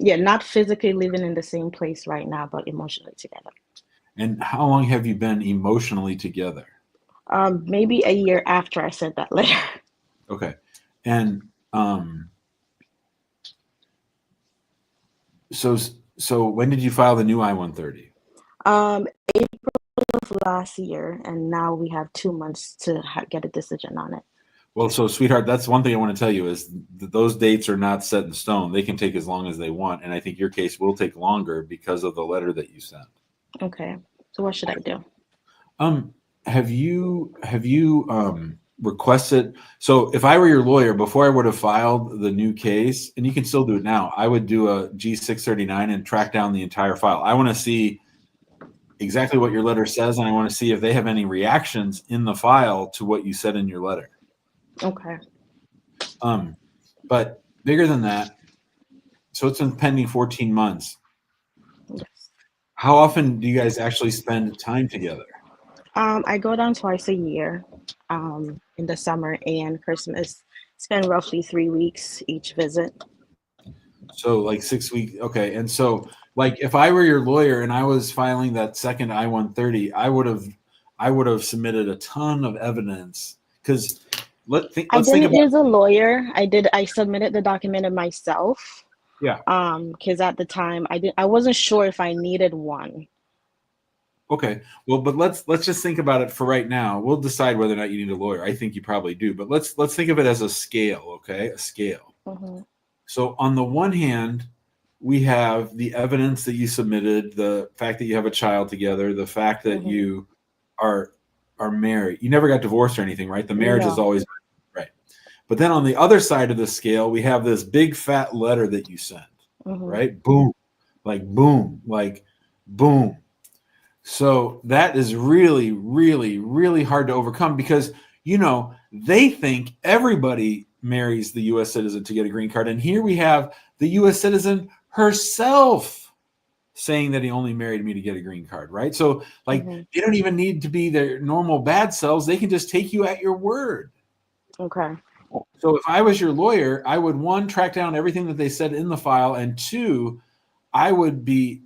Speaker 7: Yeah, not physically living in the same place right now, but emotionally together.
Speaker 1: And how long have you been emotionally together?
Speaker 7: Maybe a year after I sent that letter.
Speaker 1: Okay. And so when did you file the new I-130?
Speaker 7: April of last year, and now we have 2 months to get a decision on it.
Speaker 1: Well, so sweetheart, that's one thing I want to tell you is those dates are not set in stone. They can take as long as they want, and I think your case will take longer because of the letter that you sent.
Speaker 7: Okay. So what should I do?
Speaker 1: Have you requested? So if I were your lawyer, before I would have filed the new case, and you can still do it now, I would do a G639 and track down the entire file. I want to see exactly what your letter says, and I want to see if they have any reactions in the file to what you said in your letter.
Speaker 7: Okay.
Speaker 1: But bigger than that, so it's been pending 14 months.
Speaker 7: Yes.
Speaker 1: How often do you guys actually spend time together?
Speaker 7: I go down twice a year, in the summer and Christmas. Spend roughly 3 weeks each visit.
Speaker 1: So like 6 weeks. Okay. And so like if I were your lawyer and I was filing that second I-130, I would have submitted a ton of evidence because let's think about
Speaker 7: use a lawyer. I submitted the document myself.
Speaker 1: Yeah.
Speaker 7: Because at the time I wasn't sure if I needed one.
Speaker 1: Okay. Well, but let's just think about it for right now. We'll decide whether or not you need a lawyer. I think you probably do, but let's think of it as a scale, okay? A scale.
Speaker 2: Mhm.
Speaker 1: So on the one hand, we have the evidence that you submitted, the fact that you have a child together, the fact that
Speaker 2: Mhm.
Speaker 1: you are married. You never got divorced or anything, right? The marriage is
Speaker 2: No.
Speaker 1: always right. But then on the other side of the scale, we have this big fat letter that you sent,
Speaker 2: Mhm.
Speaker 1: right? Boom. Like boom, like boom. So that is really, really, really hard to overcome because, they think everybody marries the US citizen to get a green card. And here we have the US citizen herself saying that he only married me to get a green card, right? So, like,
Speaker 2: Mhm.
Speaker 1: they don't even need to be their normal bad selves. They can just take you at your word.
Speaker 2: Okay.
Speaker 1: So, if I was your lawyer, I would, one, track down everything that they said in the file, and two, I would be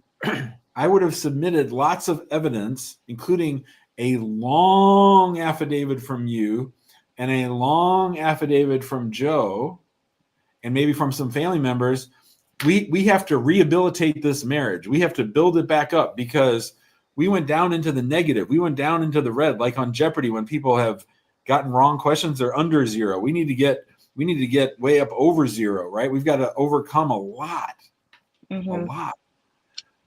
Speaker 1: I would have submitted lots of evidence, including a long affidavit from you and a long affidavit from Joe and maybe from some family members. We have to rehabilitate this marriage. We have to build it back up because we went down into the negative. We went down into the red, like on Jeopardy when people have gotten wrong questions, they're under zero. We need to get way up over zero, right? We've got to overcome a lot, a
Speaker 2: Mhm.
Speaker 1: lot.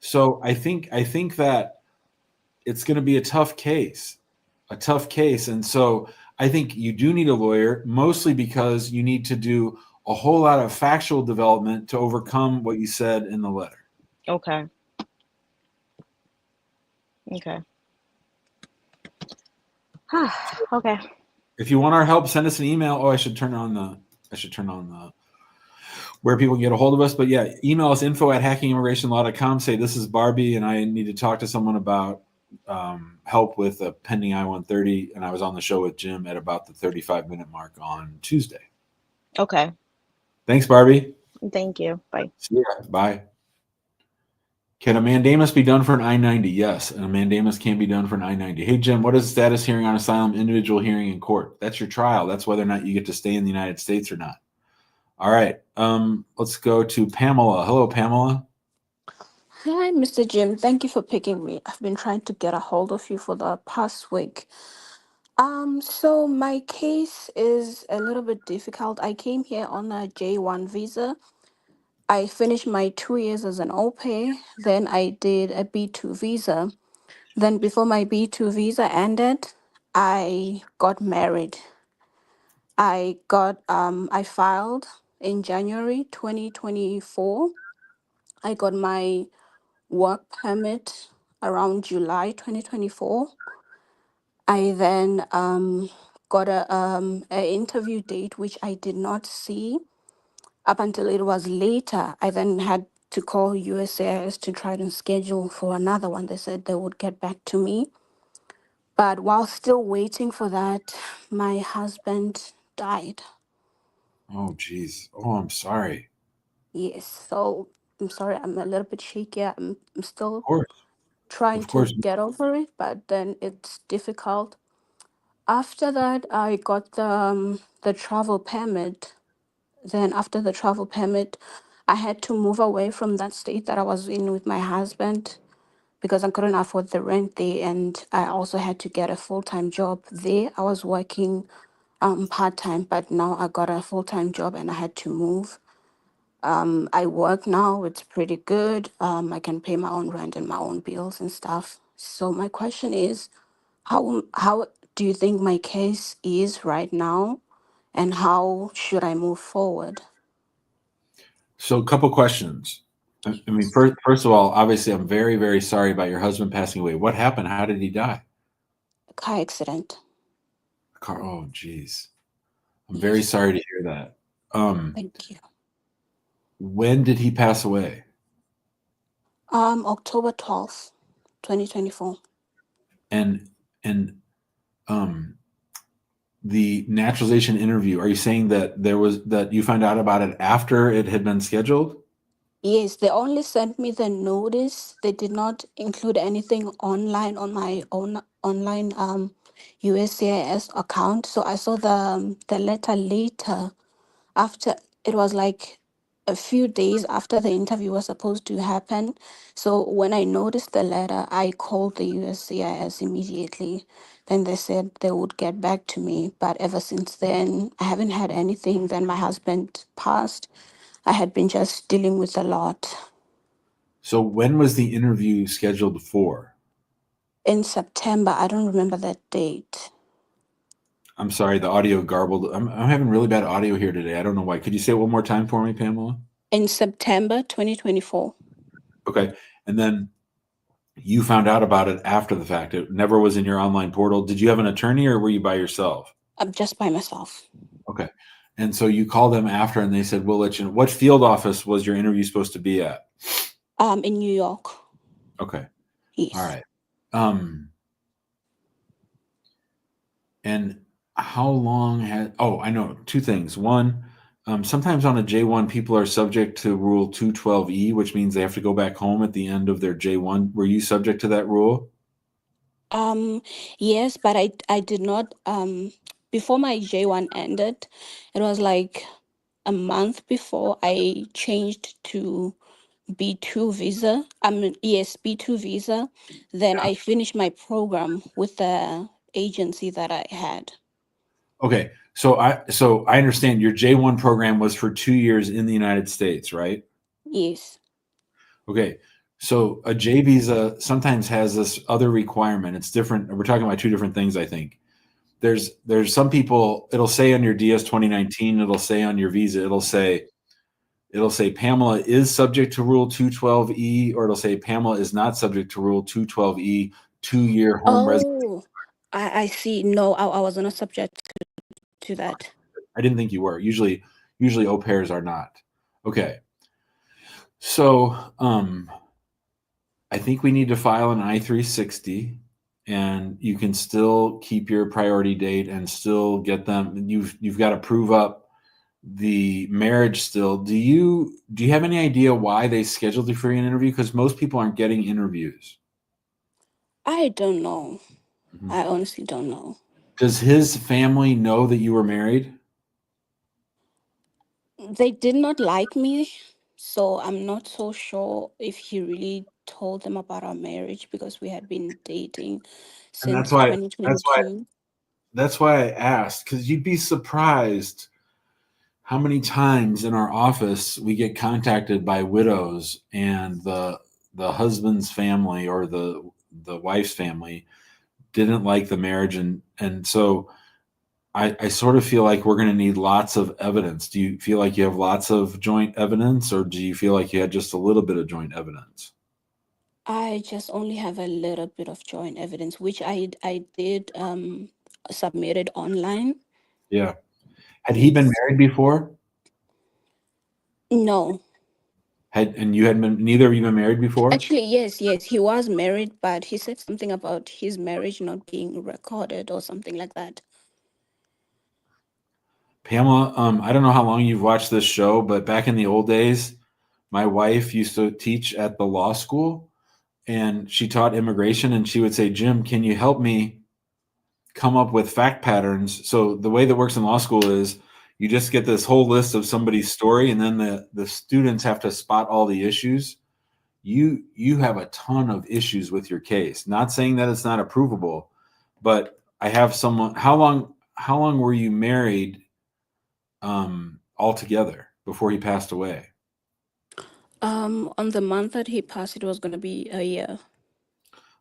Speaker 1: So I think that it's going to be a tough case, and so I think you do need a lawyer, mostly because you need to do a whole lot of factual development to overcome what you said in the letter.
Speaker 2: Okay. Okay. Okay.
Speaker 1: If you want our help, send us an email. Oh, I should turn on the where people can get a hold of us. But yeah, email us info@hackingimmigrationlaw.com. Say this is Barbie, and I need to talk to someone about help with a pending I-130. And I was on the show with Jim at about the 35-minute mark on Tuesday.
Speaker 2: Okay.
Speaker 1: Thanks, Barbie.
Speaker 2: Thank you. Bye.
Speaker 1: See ya. Bye. Can a mandamus be done for an I-90? Yes, and a mandamus can be done for an I-90. Hey, Jim, what is the status hearing on asylum, individual hearing in court? That's your trial. That's whether or not you get to stay in the United States or not. All right. Let's go to Pamela. Hello, Pamela.
Speaker 8: Hi, Mr. Jim. Thank you for picking me. I've been trying to get a hold of you for the past week. So my case is a little bit difficult. I came here on a J1 visa. I finished my 2 years as an au pair. Then I did a B2 visa. Then before my B2 visa ended, I got married. I filed in January 2024. I got my work permit around July 2024. I then got a interview date which I did not see up until it was later. I then had to call USCIS to try to schedule for another one. They said they would get back to me. But while still waiting for that, my husband died.
Speaker 1: Oh, geez. Oh, I'm sorry.
Speaker 8: Yes, so I'm sorry, I'm a little bit shaky. I'm
Speaker 1: Of
Speaker 8: still
Speaker 1: course.
Speaker 8: trying
Speaker 1: Of
Speaker 8: to
Speaker 1: course.
Speaker 8: get over it, but then it's difficult. After that, I got the travel permit. Then after the travel permit, I had to move away from that state that I was in with my husband because I couldn't afford the rent there, and I also had to get a full-time job there. I was working part-time, but now I got a full-time job and I had to move. I work now, it's pretty good. I can pay my own rent and my own bills and stuff. So my question is, how do you think my case is right now, and how should I move forward?
Speaker 1: So, a couple questions. I mean, first of all, obviously, I'm very, very sorry about your husband passing away. What happened? How did he die?
Speaker 8: Car accident.
Speaker 1: Car. Oh, geez. I'm very
Speaker 8: Yes.
Speaker 1: sorry to hear that.
Speaker 8: Thank you.
Speaker 1: When did he pass away?
Speaker 8: October 12th, 2024.
Speaker 1: And um, the naturalization interview. Are you saying that that you found out about it after it had been scheduled?
Speaker 8: Yes, they only sent me the notice. They did not include anything online on my own online USCIS account. So I saw the letter later after. It was like a few days after the interview was supposed to happen. So when I noticed the letter, I called the USCIS immediately. Then they said they would get back to me. But ever since then, I haven't had anything. Then my husband passed. I had been just dealing with a lot.
Speaker 1: So when was the interview scheduled for?
Speaker 8: In September, I don't remember that date.
Speaker 1: I'm sorry, the audio garbled. I'm having really bad audio here today. I don't know why. Could you say it one more time for me, Pamela?
Speaker 8: In September 2024.
Speaker 1: Okay. And then you found out about it after the fact. It never was in your online portal. Did you have an attorney or were you by yourself?
Speaker 8: I'm just by myself.
Speaker 1: Okay. And so you called them after and they said, we'll let you know. What field office was your interview supposed to be at?
Speaker 8: In New York.
Speaker 1: Okay.
Speaker 8: Yes.
Speaker 1: All right. And how long had, I know two things. One, sometimes on a J1, people are subject to Rule 212E, which means they have to go back home at the end of their J1. Were you subject to that rule?
Speaker 8: Yes, but I did not, before my J1 ended, it was like a month before I changed to B2 visa. Yes, B2 visa. Then I finished my program with the agency that I had.
Speaker 1: Okay. So I understand your J1 program was for 2 years in the United States, right?
Speaker 8: Yes.
Speaker 1: Okay. So a J visa sometimes has this other requirement. It's different. We're talking about two different things, I think. There's some people, it'll say on your DS 2019, it'll say on your visa, it'll say Pamela is subject to Rule 212E, or it'll say Pamela is not subject to Rule 212E, 2-year home residence.
Speaker 8: Oh, I see. No, I was not subject to that.
Speaker 1: I didn't think you were. Usually au pairs are not. Okay. So I think we need to file an I-360, and you can still keep your priority date and still get them. You've got to prove up the marriage still. Do you have any idea why they scheduled you for an interview? Because most people aren't getting interviews.
Speaker 8: I don't know.
Speaker 1: Mhm.
Speaker 8: I honestly don't know.
Speaker 1: Does his family know that you were married?
Speaker 8: They did not like me, so I'm not so sure if he really told them about our marriage because we had been dating
Speaker 1: And
Speaker 8: since 2022.
Speaker 1: that's why I asked, because you'd be surprised how many times in our office we get contacted by widows and the husband's family or the wife's family didn't like the marriage, and so I sort of feel like we're going to need lots of evidence. Do you feel like you have lots of joint evidence, or do you feel like you had just a little bit of joint evidence?
Speaker 8: I just only have a little bit of joint evidence, which I did submit it online.
Speaker 1: Yeah. Had he been
Speaker 8: Yes.
Speaker 1: married before?
Speaker 8: No.
Speaker 1: And you had been, neither of you been married before?
Speaker 8: Actually, yes, he was married, but he said something about his marriage not being recorded or something like that.
Speaker 1: Pamela, I don't know how long you've watched this show, but back in the old days, my wife used to teach at the law school, and she taught immigration, and she would say, Jim, can you help me come up with fact patterns? So the way that works in law school is you just get this whole list of somebody's story, and then the students have to spot all the issues. You have a ton of issues with your case. Not saying that it's not approvable, but I have someone. How long were you married altogether before he passed away?
Speaker 8: On the month that he passed, it was going to be a year.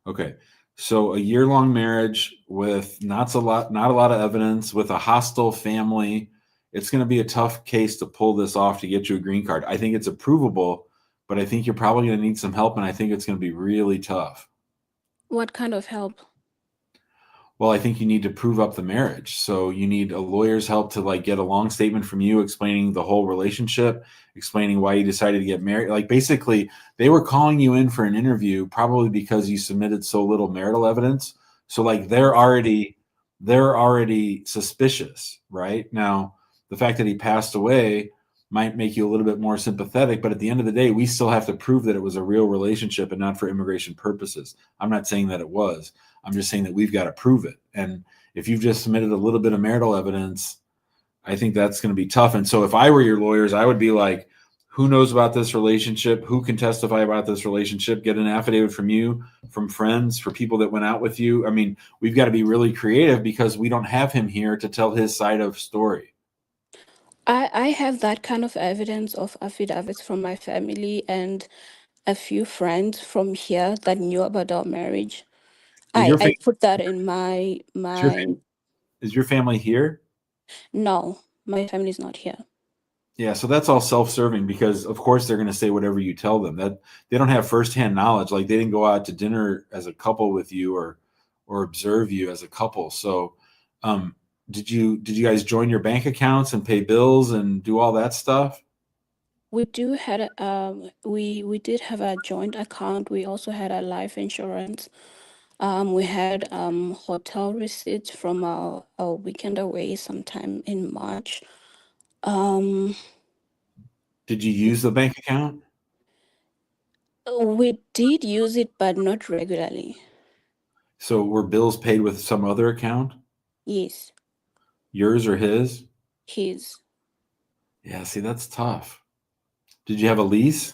Speaker 1: Okay. So a year-long marriage with not a lot of evidence, with a hostile family. It's going to be a tough case to pull this off to get you a green card. I think it's approvable, but I think you're probably going to need some help, and I think it's going to be really tough.
Speaker 8: What kind of help?
Speaker 1: Well, I think you need to prove up the marriage. So you need a lawyer's help to like get a long statement from you explaining the whole relationship, explaining why you decided to get married. Like basically, they were calling you in for an interview probably because you submitted so little marital evidence. So like they're already suspicious, right? Now, the fact that he passed away might make you a little bit more sympathetic, but at the end of the day, we still have to prove that it was a real relationship and not for immigration purposes. I'm not saying that it was. I'm just saying that we've got to prove it. And if you've just submitted a little bit of marital evidence, I think that's going to be tough. And so if I were your lawyers, I would be like, Who knows about this relationship? Who can testify about this relationship? Get an affidavit from you, from friends, for people that went out with you. I mean, we've got to be really creative because we don't have him here to tell his side of story.
Speaker 8: I have that kind of evidence of affidavits from my family and a few friends from here that knew about our marriage. I put that in my
Speaker 1: is your family here?
Speaker 8: no, my family is not here.
Speaker 1: Yeah, so that's all self-serving because of course they're going to say whatever you tell them. That they don't have firsthand knowledge. Like they didn't go out to dinner as a couple with you or observe you as a couple. So did you guys join your bank accounts and pay bills and do all that stuff?
Speaker 8: We did have a joint account. We also had a life insurance. We had hotel receipts from our weekend away sometime in March.
Speaker 1: Did you use the bank account?
Speaker 8: We did use it, but not regularly.
Speaker 1: So were bills paid with some other account?
Speaker 8: Yes,
Speaker 1: Yours or his?
Speaker 8: his.
Speaker 1: Yeah, see, that's tough. Did you have a lease?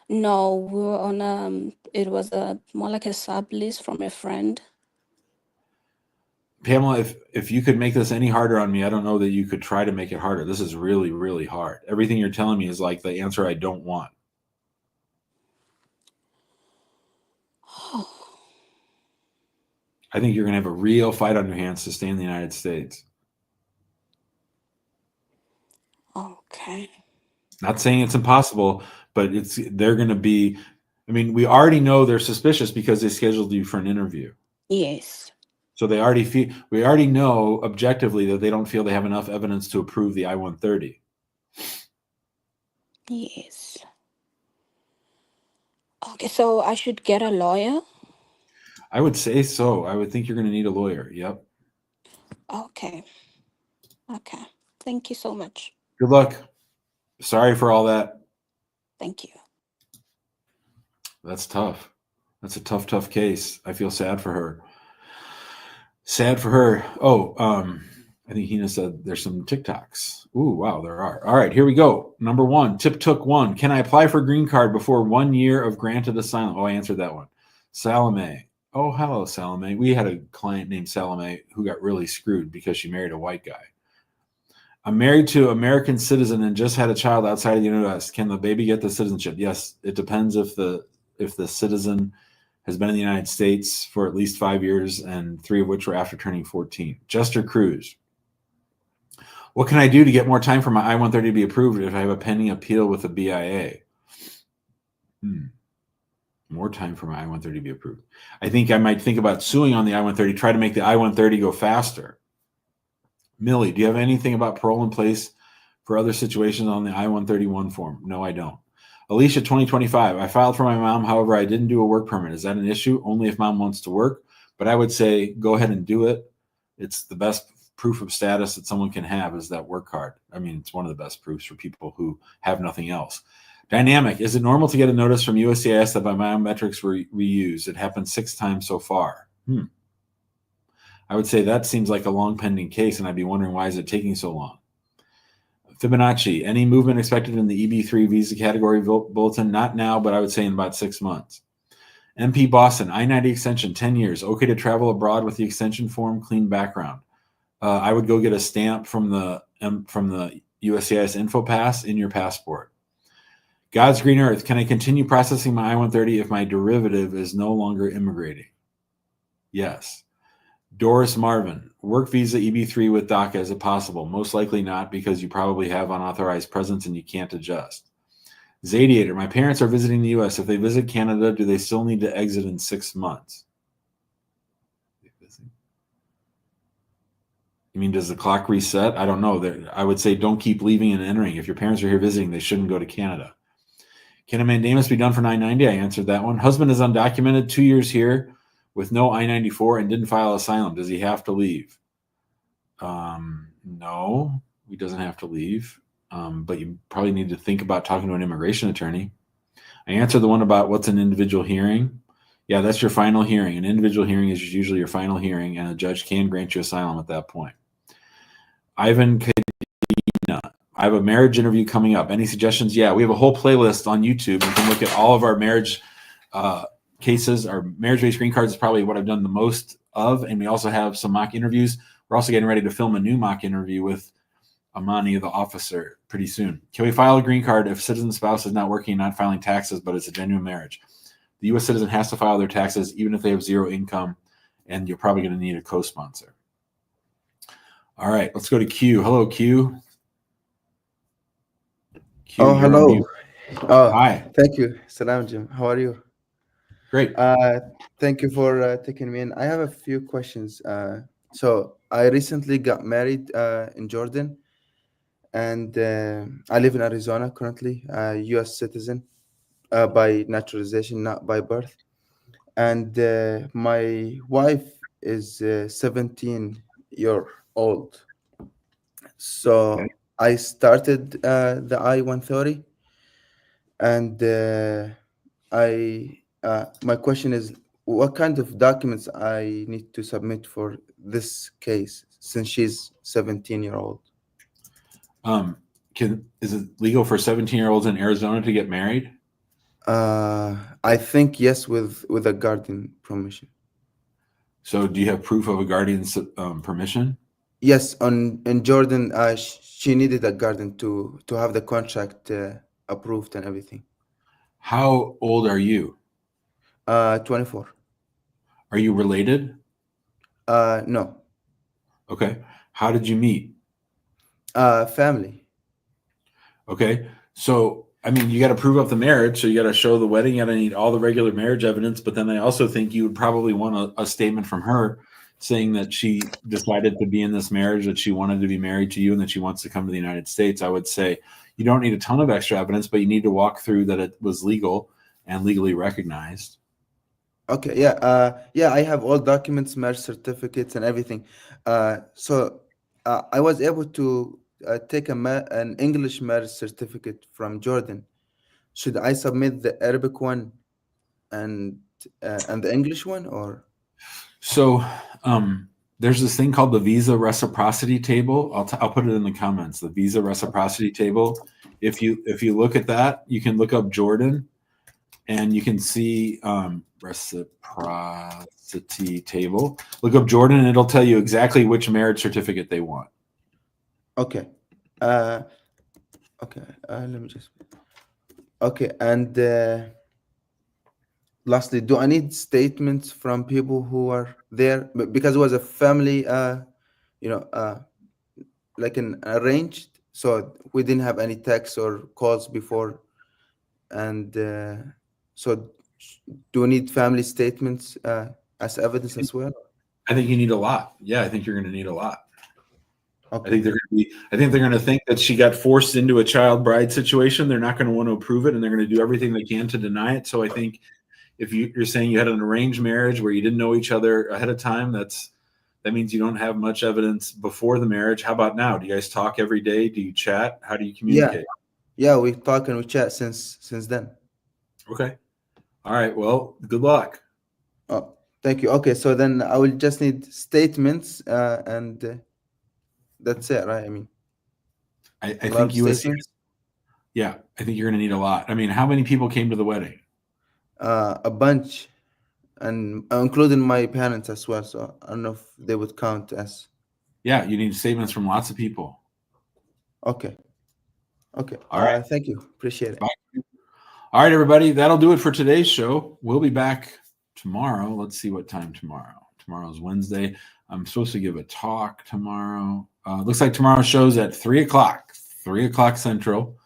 Speaker 8: No, we were on it was a more like a sublease from a friend.
Speaker 1: Pamela, if you could make this any harder on me, I don't know that you could try to make it harder. This is really, really hard. Everything you're telling me is like the answer I don't want. I think you're going to have a real fight on your hands to stay in the United States.
Speaker 8: Okay.
Speaker 1: Not saying it's impossible, but they're going to be, I mean, we already know they're suspicious because they scheduled you for an interview.
Speaker 8: Yes.
Speaker 1: So we already know objectively that they don't feel they have enough evidence to approve the I-130.
Speaker 8: Yes. Okay, so I should get a lawyer?
Speaker 1: I would say so. I would think you're going to need a lawyer. Yep.
Speaker 8: Okay. Okay. Thank you so much.
Speaker 1: Good luck. Sorry for all that.
Speaker 8: Thank you.
Speaker 1: That's tough. That's a tough case. I feel sad for her. Sad for her. Oh, I think Hina said there's some TikToks. Ooh, wow, there are. All right, here we go. Number one, tip took one. Can I apply for a green card before 1 year of granted asylum? Oh, I answered that one. Salome. Oh, hello, Salome. We had a client named Salome who got really screwed because she married a white guy. I'm married to an American citizen and just had a child outside of the U.S. Can the baby get the citizenship? Yes, it depends if the citizen has been in the United States for at least 5 years, and 3 of which were after turning 14. Jester Cruz. What can I do to get more time for my I-130 to be approved if I have a pending appeal with the BIA? More time for my I-130 to be approved. I think I might think about suing on the I-130, try to make the I-130 go faster. Millie, do you have anything about parole in place for other situations on the I-131 form? No, I don't. Alicia, 2025. I filed for my mom. However, I didn't do a work permit. Is that an issue? Only if mom wants to work. But I would say go ahead and do it. It's the best proof of status that someone can have is that work card. I mean, it's one of the best proofs for people who have nothing else. Dynamic. Is it normal to get a notice from USCIS that my biometrics were reused? It happened 6 times so far. I would say that seems like a long pending case, and I'd be wondering why is it taking so long. Fibonacci, any movement expected in the EB3 visa category bulletin? Not now, but I would say in about 6 months. MP Boston, I-90 extension, 10 years. Okay to travel abroad with the extension form, clean background. I would go get a stamp from the USCIS Info Pass in your passport. God's Green Earth, can I continue processing my I-130 if my derivative is no longer immigrating? Yes. Doris Marvin, work visa EB3 with DACA, is it possible? Most likely not, because you probably have unauthorized presence and you can't adjust. Zadiator, my parents are visiting the U.S. If they visit Canada, do they still need to exit in 6 months? You mean, does the clock reset? I don't know. I would say don't keep leaving and entering. If your parents are here visiting, they shouldn't go to Canada. Can a mandamus be done for 990? I answered that one. Husband is undocumented, 2 years here with no I-94 and didn't file asylum. Does he have to leave? No, he doesn't have to leave. But you probably need to think about talking to an immigration attorney. I answered the one about what's an individual hearing. Yeah, that's your final hearing. An individual hearing is usually your final hearing, and a judge can grant you asylum at that point. Ivan Kadina, I have a marriage interview coming up. Any suggestions? Yeah, we have a whole playlist on YouTube. You can look at all of our marriage cases. Our marriage-based green cards is probably what I've done the most of, and we also have some mock interviews. We're also getting ready to film a new mock interview with Amani, the officer, pretty soon. Can we file a green card if citizen spouse is not working and not filing taxes, but it's a genuine marriage? The U.S. citizen has to file their taxes even if they have zero income, and you're probably going to need a co-sponsor. All right, let's go to Q. Hello, Q. Q,
Speaker 9: Oh,
Speaker 1: you're on
Speaker 9: hello.
Speaker 1: mute. Hi.
Speaker 9: Thank you. Salam, Jim. How are you?
Speaker 1: Great.
Speaker 9: Thank you for taking me in. I have a few questions. So I recently got married in Jordan, and I live in Arizona currently, U.S. citizen by naturalization, not by birth. And my wife is 17-year-old. So I started the I-130, and my question is, what kind of documents I need to submit for this case since she's 17-year-old?
Speaker 1: Is it legal for 17-year-olds in Arizona to get married?
Speaker 9: I think yes, with a guardian permission.
Speaker 1: So do you have proof of a guardian's permission?
Speaker 9: Yes, in Jordan, she needed a guardian to have the contract approved and everything.
Speaker 1: How old are you?
Speaker 9: 24.
Speaker 1: Are you related?
Speaker 9: No.
Speaker 1: Okay. How did you meet?
Speaker 9: Family.
Speaker 1: Okay. So, I mean, you got to prove up the marriage. So you got to show the wedding. You got to need all the regular marriage evidence. But then I also think you would probably want a statement from her saying that she decided to be in this marriage, that she wanted to be married to you, and that she wants to come to the United States. I would say you don't need a ton of extra evidence, but you need to walk through that it was legal and legally recognized.
Speaker 9: Okay, yeah, I have all documents, marriage certificates, and everything. So I was able to take an English marriage certificate from Jordan. Should I submit the Arabic one and the English one, or?
Speaker 1: So there's this thing called the visa reciprocity table. I'll put it in the comments. The visa reciprocity table. If you look at that, you can look up Jordan, and you can see reciprocity table. Look up Jordan, and it'll tell you exactly which marriage certificate they want.
Speaker 9: Okay. Okay. Let me just. Okay, and lastly, do I need statements from people who are there? Because it was a family, like an arranged, so we didn't have any texts or calls before. And so do we need family statements as evidence as well?
Speaker 1: I think you need a lot. Yeah, I think you're going to need a lot.
Speaker 9: Okay.
Speaker 1: I think they're going to think that she got forced into a child bride situation. They're not going to want to approve it, and they're going to do everything they can to deny it. So I think if you're saying you had an arranged marriage where you didn't know each other ahead of time, that means you don't have much evidence before the marriage. How about now? Do you guys talk every day? Do you chat? How do you communicate?
Speaker 9: Yeah, we talk and we chat since then.
Speaker 1: Okay. All right. Well, good luck.
Speaker 9: Oh, thank you. Okay, so then I will just need statements and that's it, right? I mean,
Speaker 1: I
Speaker 9: a lot
Speaker 1: think
Speaker 9: of
Speaker 1: you
Speaker 9: statements.
Speaker 1: Yeah, I think you're going to need a lot. I mean, how many people came to the wedding?
Speaker 9: A bunch, and including my parents as well. So I don't know if they would count as.
Speaker 1: Yeah, you need statements from lots of people.
Speaker 9: Okay. Okay.
Speaker 1: All right.
Speaker 9: Thank you. Appreciate it.
Speaker 1: Bye. All right, everybody. That'll do it for today's show. We'll be back tomorrow. Let's see what time tomorrow. Tomorrow's Wednesday. I'm supposed to give a talk tomorrow. Looks like tomorrow's show's at 3:00, 3:00 Central.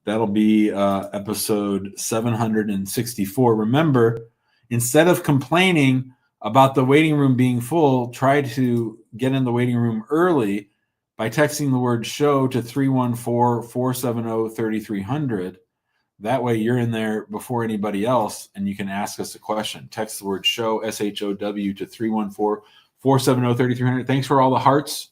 Speaker 1: That'll be episode 764. Remember, instead of complaining about the waiting room being full, try to get in the waiting room early by texting the word show to 314-470-3300. That way you're in there before anybody else and you can ask us a question. Text the word show, SHOW, to 314-470-3300. Thanks for all the hearts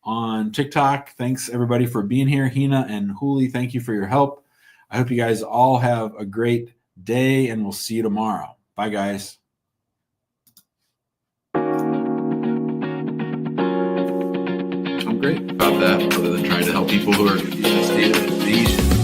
Speaker 1: on TikTok. Thanks everybody for being here. Hina and Huli, thank you for your help. I hope you guys all have a great day and we'll see you tomorrow. Bye guys. I'm great about that, other than trying to help people who are in a state of disease.